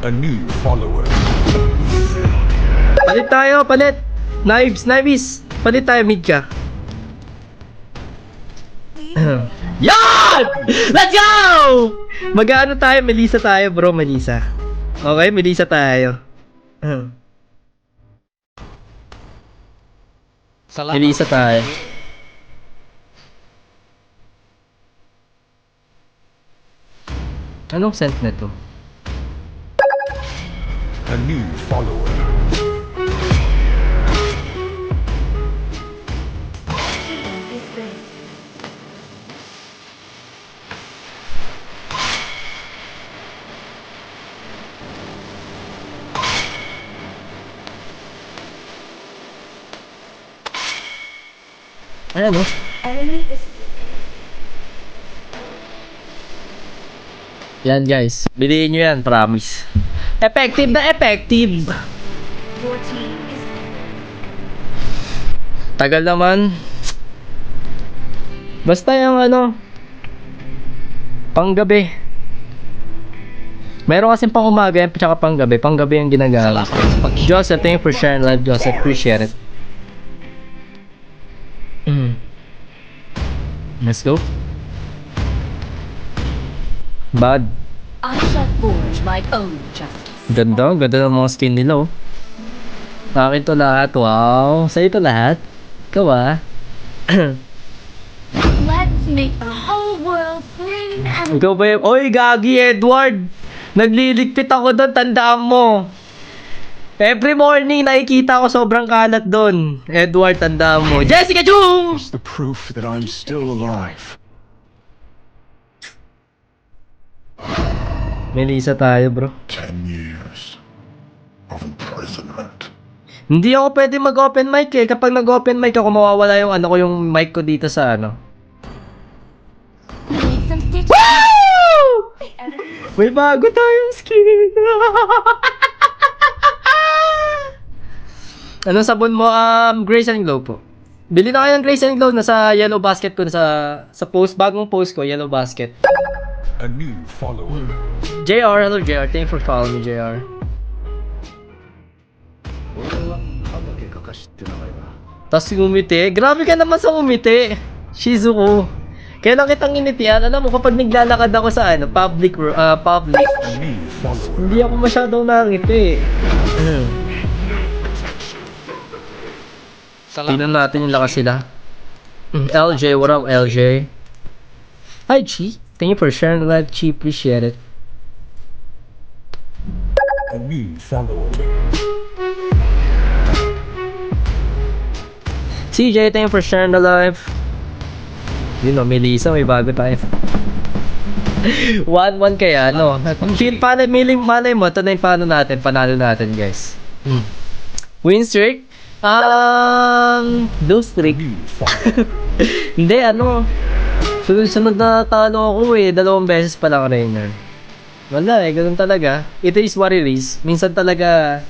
A new follower. Palit tayo, palit! Knives! Palit tayo, mid ka. Yan! Let's go! Mag-ano tayo? Melissa tayo, bro. Melissa. Okay, Melissa tayo. Salamat. Melissa tayo. Anong scent na to? A new follower. Ayan o. Enemy is Yan guys. Bilihin nyo yan, promise. Effective na effective. your team is Tagal naman. Basta yung panggabi. Meron kasing pang umaga yan, tsaka panggabi. Panggabi yung ginagamit. Salamat sa pag-share. Joseph, thank you for sharing live, Joseph. Appreciate it. Let's go. Bad. I shall forge my own justice. Ganda ng mga skin nila, oh. Akin to lahat, wow. Sa'yo to lahat. Ikaw, ah. Let's make the whole world green and Ikaw ba yun? Oy, gagi, Edward! Nagliligpit ako doon, tandaan mo. Every morning, nakikita ko sobrang kalat doon. Edward, tandaan mo. Jessica Jung! It's the proof that I'm still alive. Melissa tayo, bro. 10 years of imprisonment. Hindi ako pwede mag-open mic eh. Kapag nag-open mic ako, mawawala yung yung mic ko dito sa make some stitches. Woo! The enemy is May bago tayong skin. Anong sabon mo? Grace and Glow po. Bili na kayo ng Grace and Glow. Nasa yellow basket ko. Sa post, bagong post ko, yellow basket. A new follower. JR, hello JR. Thank you for following me, JR. Tapos umiti. Grabe ka naman sa umiti. Shizuko. Kailan kitang initian? Alam mo, kapag naglalakad ako sa public. A new follower. Hindi ako masyadong nangiti. Salamat. Tingnan natin yung lakas sila. LJ, what up LJ? Hi Chi. Thank you for sharing the live, Chi. Appreciate it. A new follower. CJ, thank you for sharing the live. Yun o, Melissa, may bago tayo. 1-1 kaya, no? Feel malay mo, ito na yung panalo natin, guys. Win streak? Lose streak. New follower. Hindi, ano. Sunod na talo ako eh. 2 beses pa lang, Rainer. Wala eh, ganun talaga. It is what it is. Minsan talaga,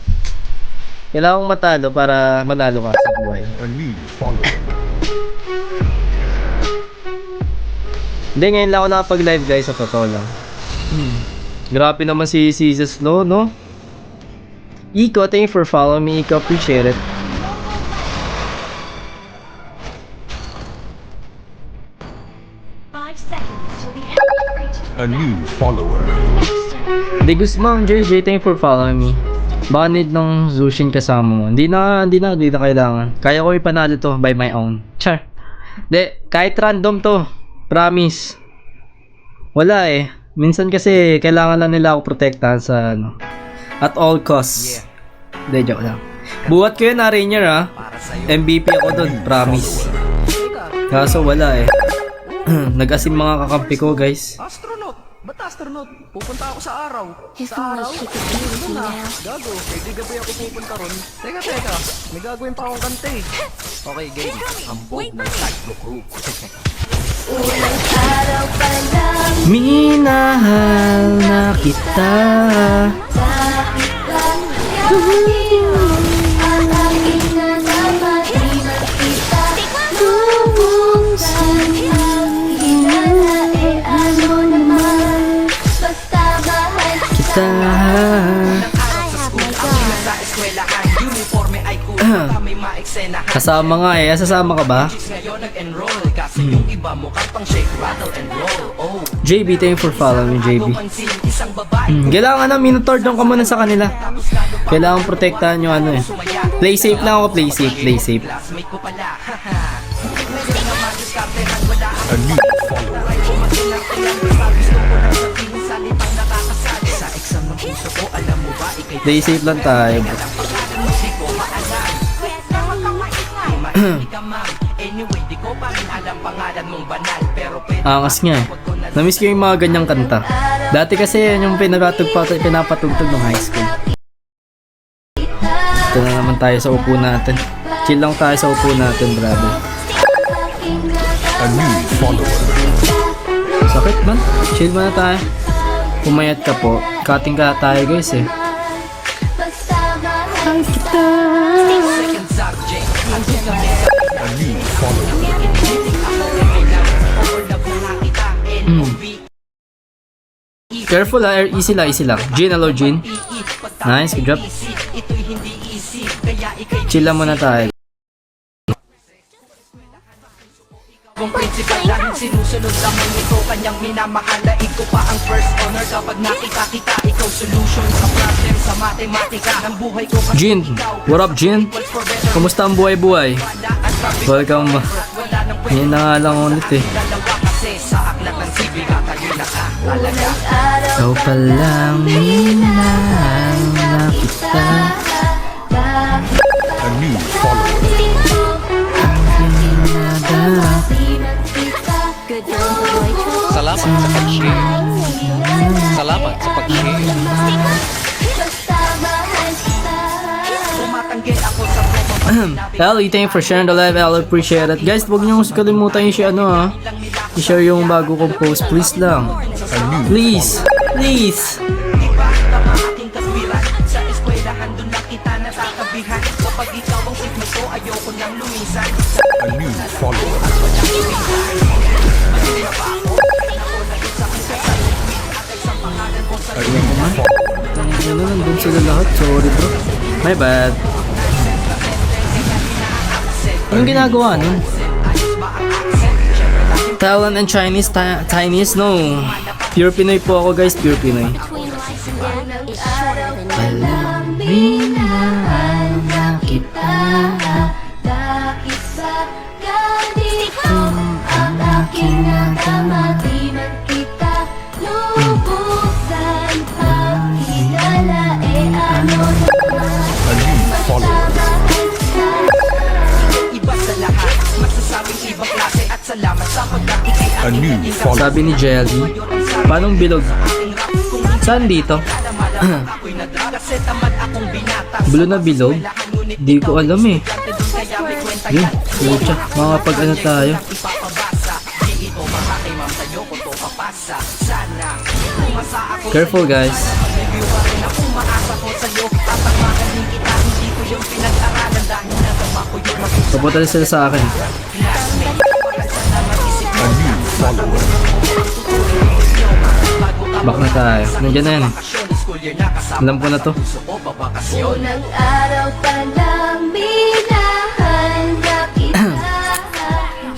kailangan mong matalo para manalo ka sa buhay. A new follower. Hindi, ngayon lang ako nakapag-live guys, sa totoo lang. Grabe naman si Jesus Lo, no? Iko, thank you for following me. Iko, appreciate it. A new follower. De Guzman, JJ, thank you for following me. Baka need ng Zushin kasama mo. Hindi na kailangan. Kaya ko ipanalo to by my own. Char. De, kahit random to. Promise. Wala eh. Minsan kasi kailangan lang nila ako protektahan sa ano. At all costs. De, joke lang. Buhat ko yun, Rainier ha. MVP ako dun, promise. Kaso wala eh. Nag-asim mga kakampi ko, guys. Astronaut? Ba't astronaut? Pupunta ako sa araw. If Sa araw? only she could be with me Ano na? now. Gago, eh di gabi ako pupunta ron. Teka, may gagawin pa akong kante. Okay, game. Ambog ng Cyclo Crew. Minahal na kita. Kita. Kasama nga eh. Sasama ka ba? JB, thank you for following me, JB. Kailangan na, Minotaur doon ka muna sa kanila. Kailangan protektahan yung ano eh. Play safe lang ako, play safe. A new follower. Play safe lang tayo. Angas nga eh. Namiss ko yung mga ganyang kanta. Dati kasi yan yung pinapatugtog ng high school. Ito na naman tayo sa upo natin. Chill lang tayo sa upo natin, brother. A new follower. Sakit man. Chill muna tayo. Pumayat ka po. Cutting ka tayo guys eh. A new follower. Careful ah, easy lang. Jin, hello Jin. Nice, good job. Chill lang muna tayo. Kung principal dahil sinusunod naman ito kanyang minamahala. Ikaw pa ang first honor kapag nakita kita. Ikaw solution sa problem sa matematika ng buhay ko. Jin, what up Jin? Kumusta ang buhay-buhay? Welcome ba? Yan na nga lang ulit eh. Ikaw palang minahal na kita. A new follower. Salamat sa pag-share. Salamat sa pag-share. Tumatanggi ako sa promo. Ellie, thank you for sharing the live. I'll appreciate it. Guys, huwag niyo kalimutan yung share, i-share yung bago kong post. Please lang. Please. Aking kaswiran sa eskwelahan doon lang kita natatabihan. Kapag ikaw ang signo ko, ayoko nang lumisan. A new follower. A new follower. Ano, nandun sila lahat. Sorry bro. My bad. Anong ginagawa nun? Thailand and Chinese? Chinese? No. Pure Pinoy po ako guys. Pure Pinoy. Alam minahal na kita. Ang aking nagawa. A new follower. Iba sa lahat, masasabing ibang klase at salamat sa pagkakita. A new follower. Sabi ni Jelly, paanong bilog? Saan dito? Blue na bilog? Di ko alam eh. Yun, lucha. Makapag ano tayo. Careful guys. Papunta na sila sa akin. A new follower. Back na tayo. Nandiyan na yan. Alam ko na to. Unang araw pa lang binahanda kita.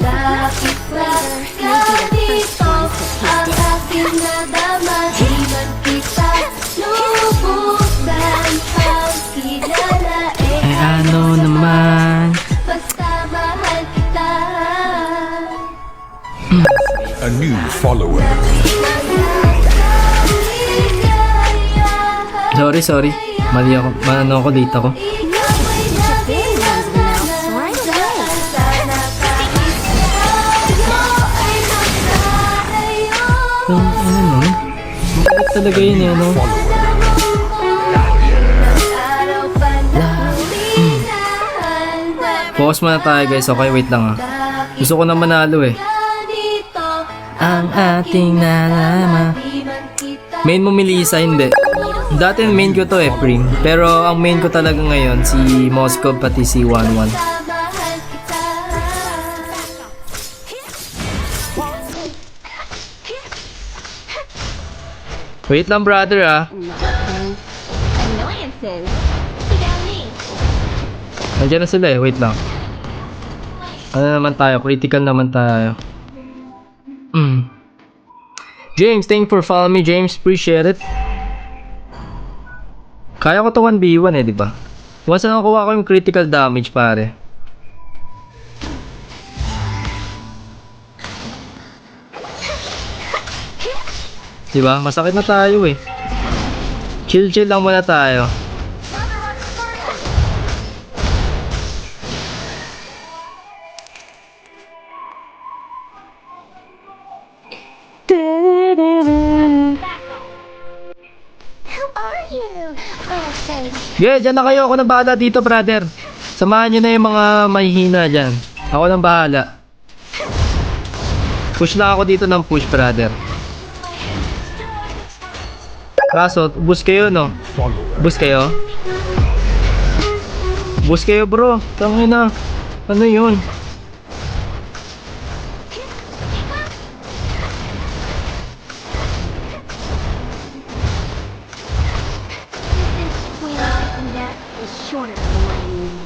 Bakit ba ganito ang aking nadama? Di man kita lubusan ang kilala. Ay ano naman. Basta mahal kita. A new follower. Sorry. Mali ako. Manano ako, date ako. Ang ano nun? Bakit talaga yun eh, ano? Pause muna tayo guys, okay? Wait lang ah. Gusto ko na manalo eh. Ang ating nalaman. Main mo Melissa, hindi. Dati main ko to eh, Prim. Pero ang main ko talaga ngayon, si Moscow pati si 11. Wait lang brother ah. Nandiyan na sila eh, wait lang. Ano naman tayo, critical naman tayo. James, thank you for following me James, appreciate it. Kaya ko to 1v1 eh, di ba? Once na nakuha ko yung critical damage, pare. Di ba? Masakit na tayo eh. Chill lang muna tayo. Who are you? Oh, thanks. Yeah, dyan na kayo. Ako nang bahala dito, brother. Samahan nyo na yung mga mahihina dyan. Ako nang bahala. Push lang ako dito ng push, brother. Kaso, boost kayo, no? Follower. Boost kayo? Boost kayo, bro. Tangin na. Ano yun? That is shorter than what you need.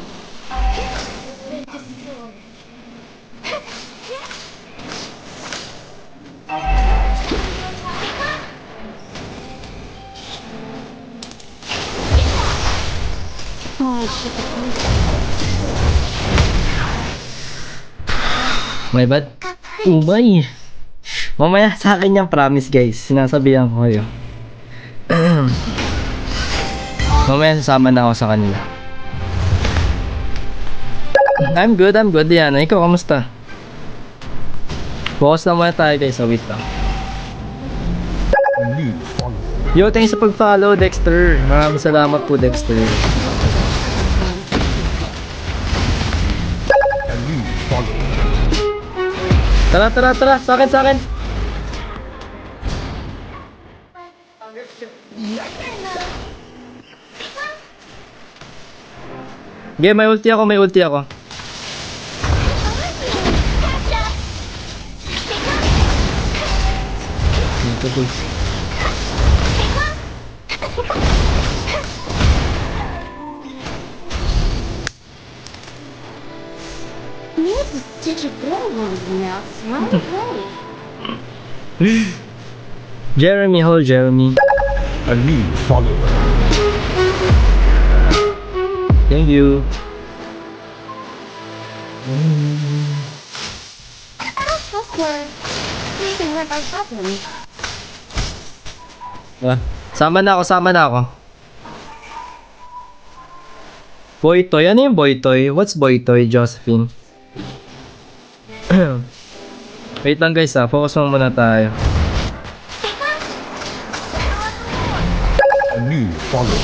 My bad? Umay. Mamaya sa akin yung promise guys. Sinasabihan ko kayo. Mamaya sasama na ako sa kanila. I'm good. Yan. Ikaw, kamusta? Focus na muna tayo guys. So wait lang. A new follower. Yo, thanks sa pag-follow, Dexter. Maraming salamat po, Dexter. A new follower. Tara. Sa akin. Okay, may ulti ako. Dito, boy. Need to stitch a problem now. Right away. Jeremy, hold Jeremy. A new follower. Thank you. Awkward. Even with our problem. Sama na ako. Boytoy, ano yung Boytoy? What's Boytoy, Josephine? Wait lang guys focus mo muna tayo. A new follower.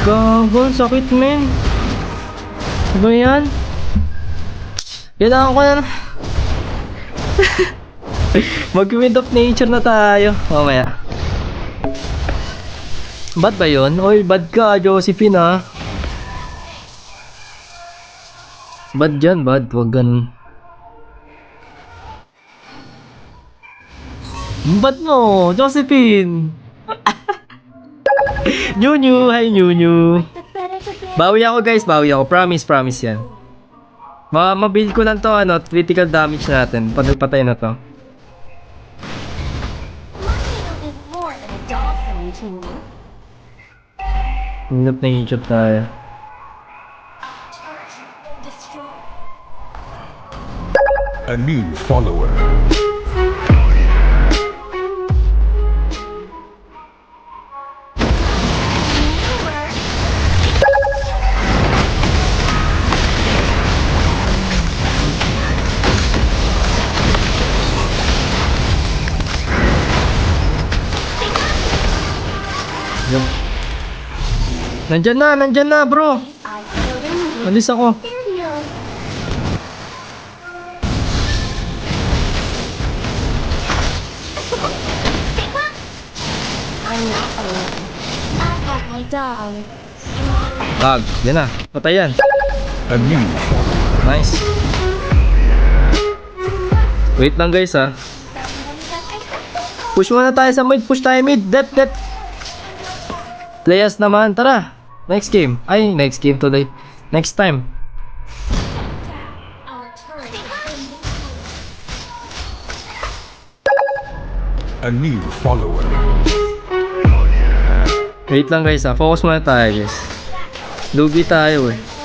Gago, sakit men. Ano ba yan? Kailangan ko na mag-wind of nature na tayo. Mamaya. Bad ba yun? Oy, bad ka, Josephine ha. Bad dyan, bad. Huwag ganun. Bad mo, Josephine. New, hi New. Bawi ako guys, bawi ako. Promise yan. Mabuild ko lang to, critical damage natin. Patay na to. Mario is more than a dolphin to me. Hinap na YouTube tayo. Destroy. A new follower. Yup. Nandyan na bro. Alis ako. My dog. Yan na. Patay yan. A new follower. Nice. Wait lang guys Push muna tayo sa mid. Push tayo mid. Dep. Players naman. Tara. Next game. Ay, next game today. Next time. Our turret. A new follower. Wait lang guys Focus muna tayo guys. Lugi tayo eh.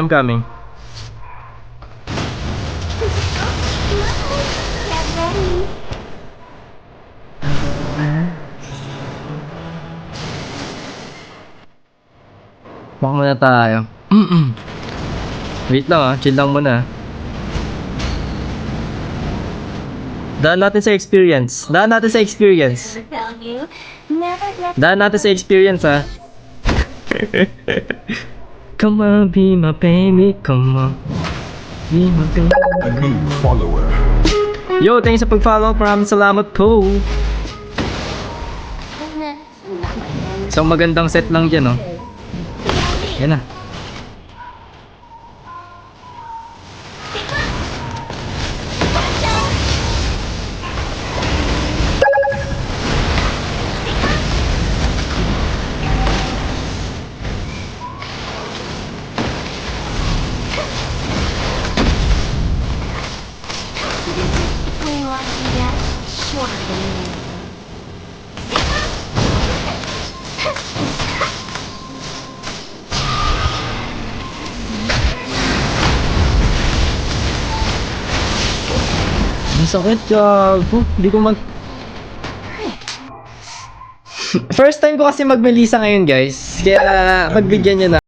I'm coming. Get ready. Baka muna tayo. Wait lang chill lang muna. Daan natin sa experience. Never tell you. Never let Daan natin sa experience Come on, be my baby, come on. Be my baby. A new follower. Yo, thanks sa pag-follow. Maraming salamat po. Isang magandang set lang dyan, Yan na. we want to get shorter than you. Ang sakit, gago. Hindi ko First time ko kasi mag-Melissa ngayon, guys. Kaya, pagbigyan nyo na.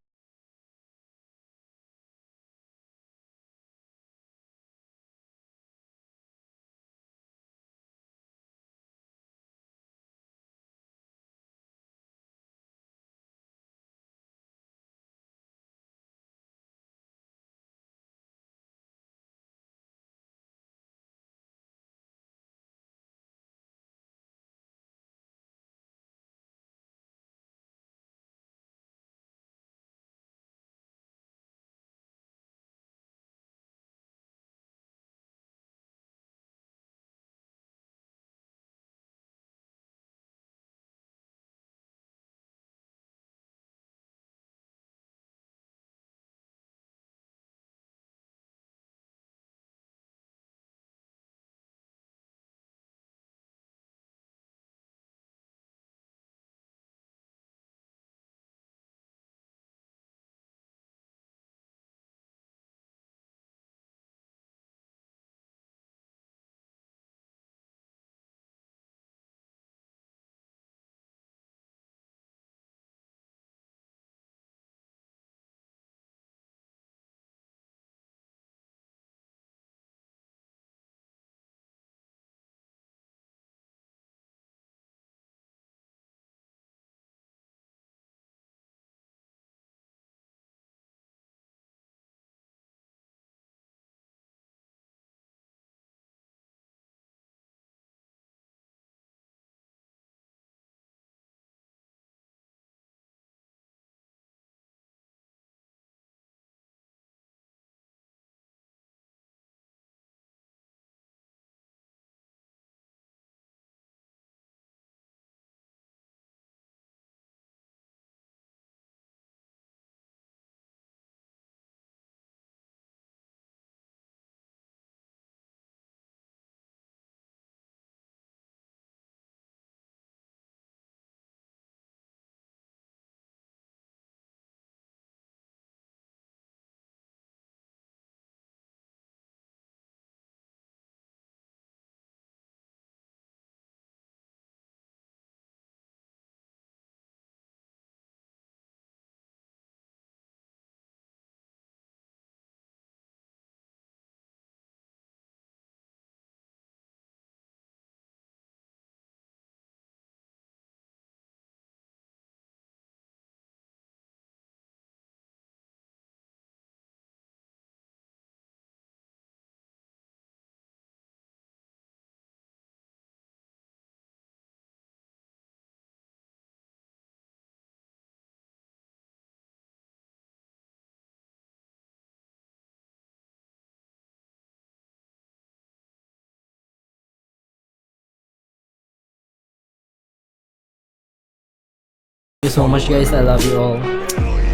so much guys. I love you all.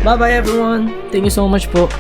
Bye bye everyone. Thank you so much po.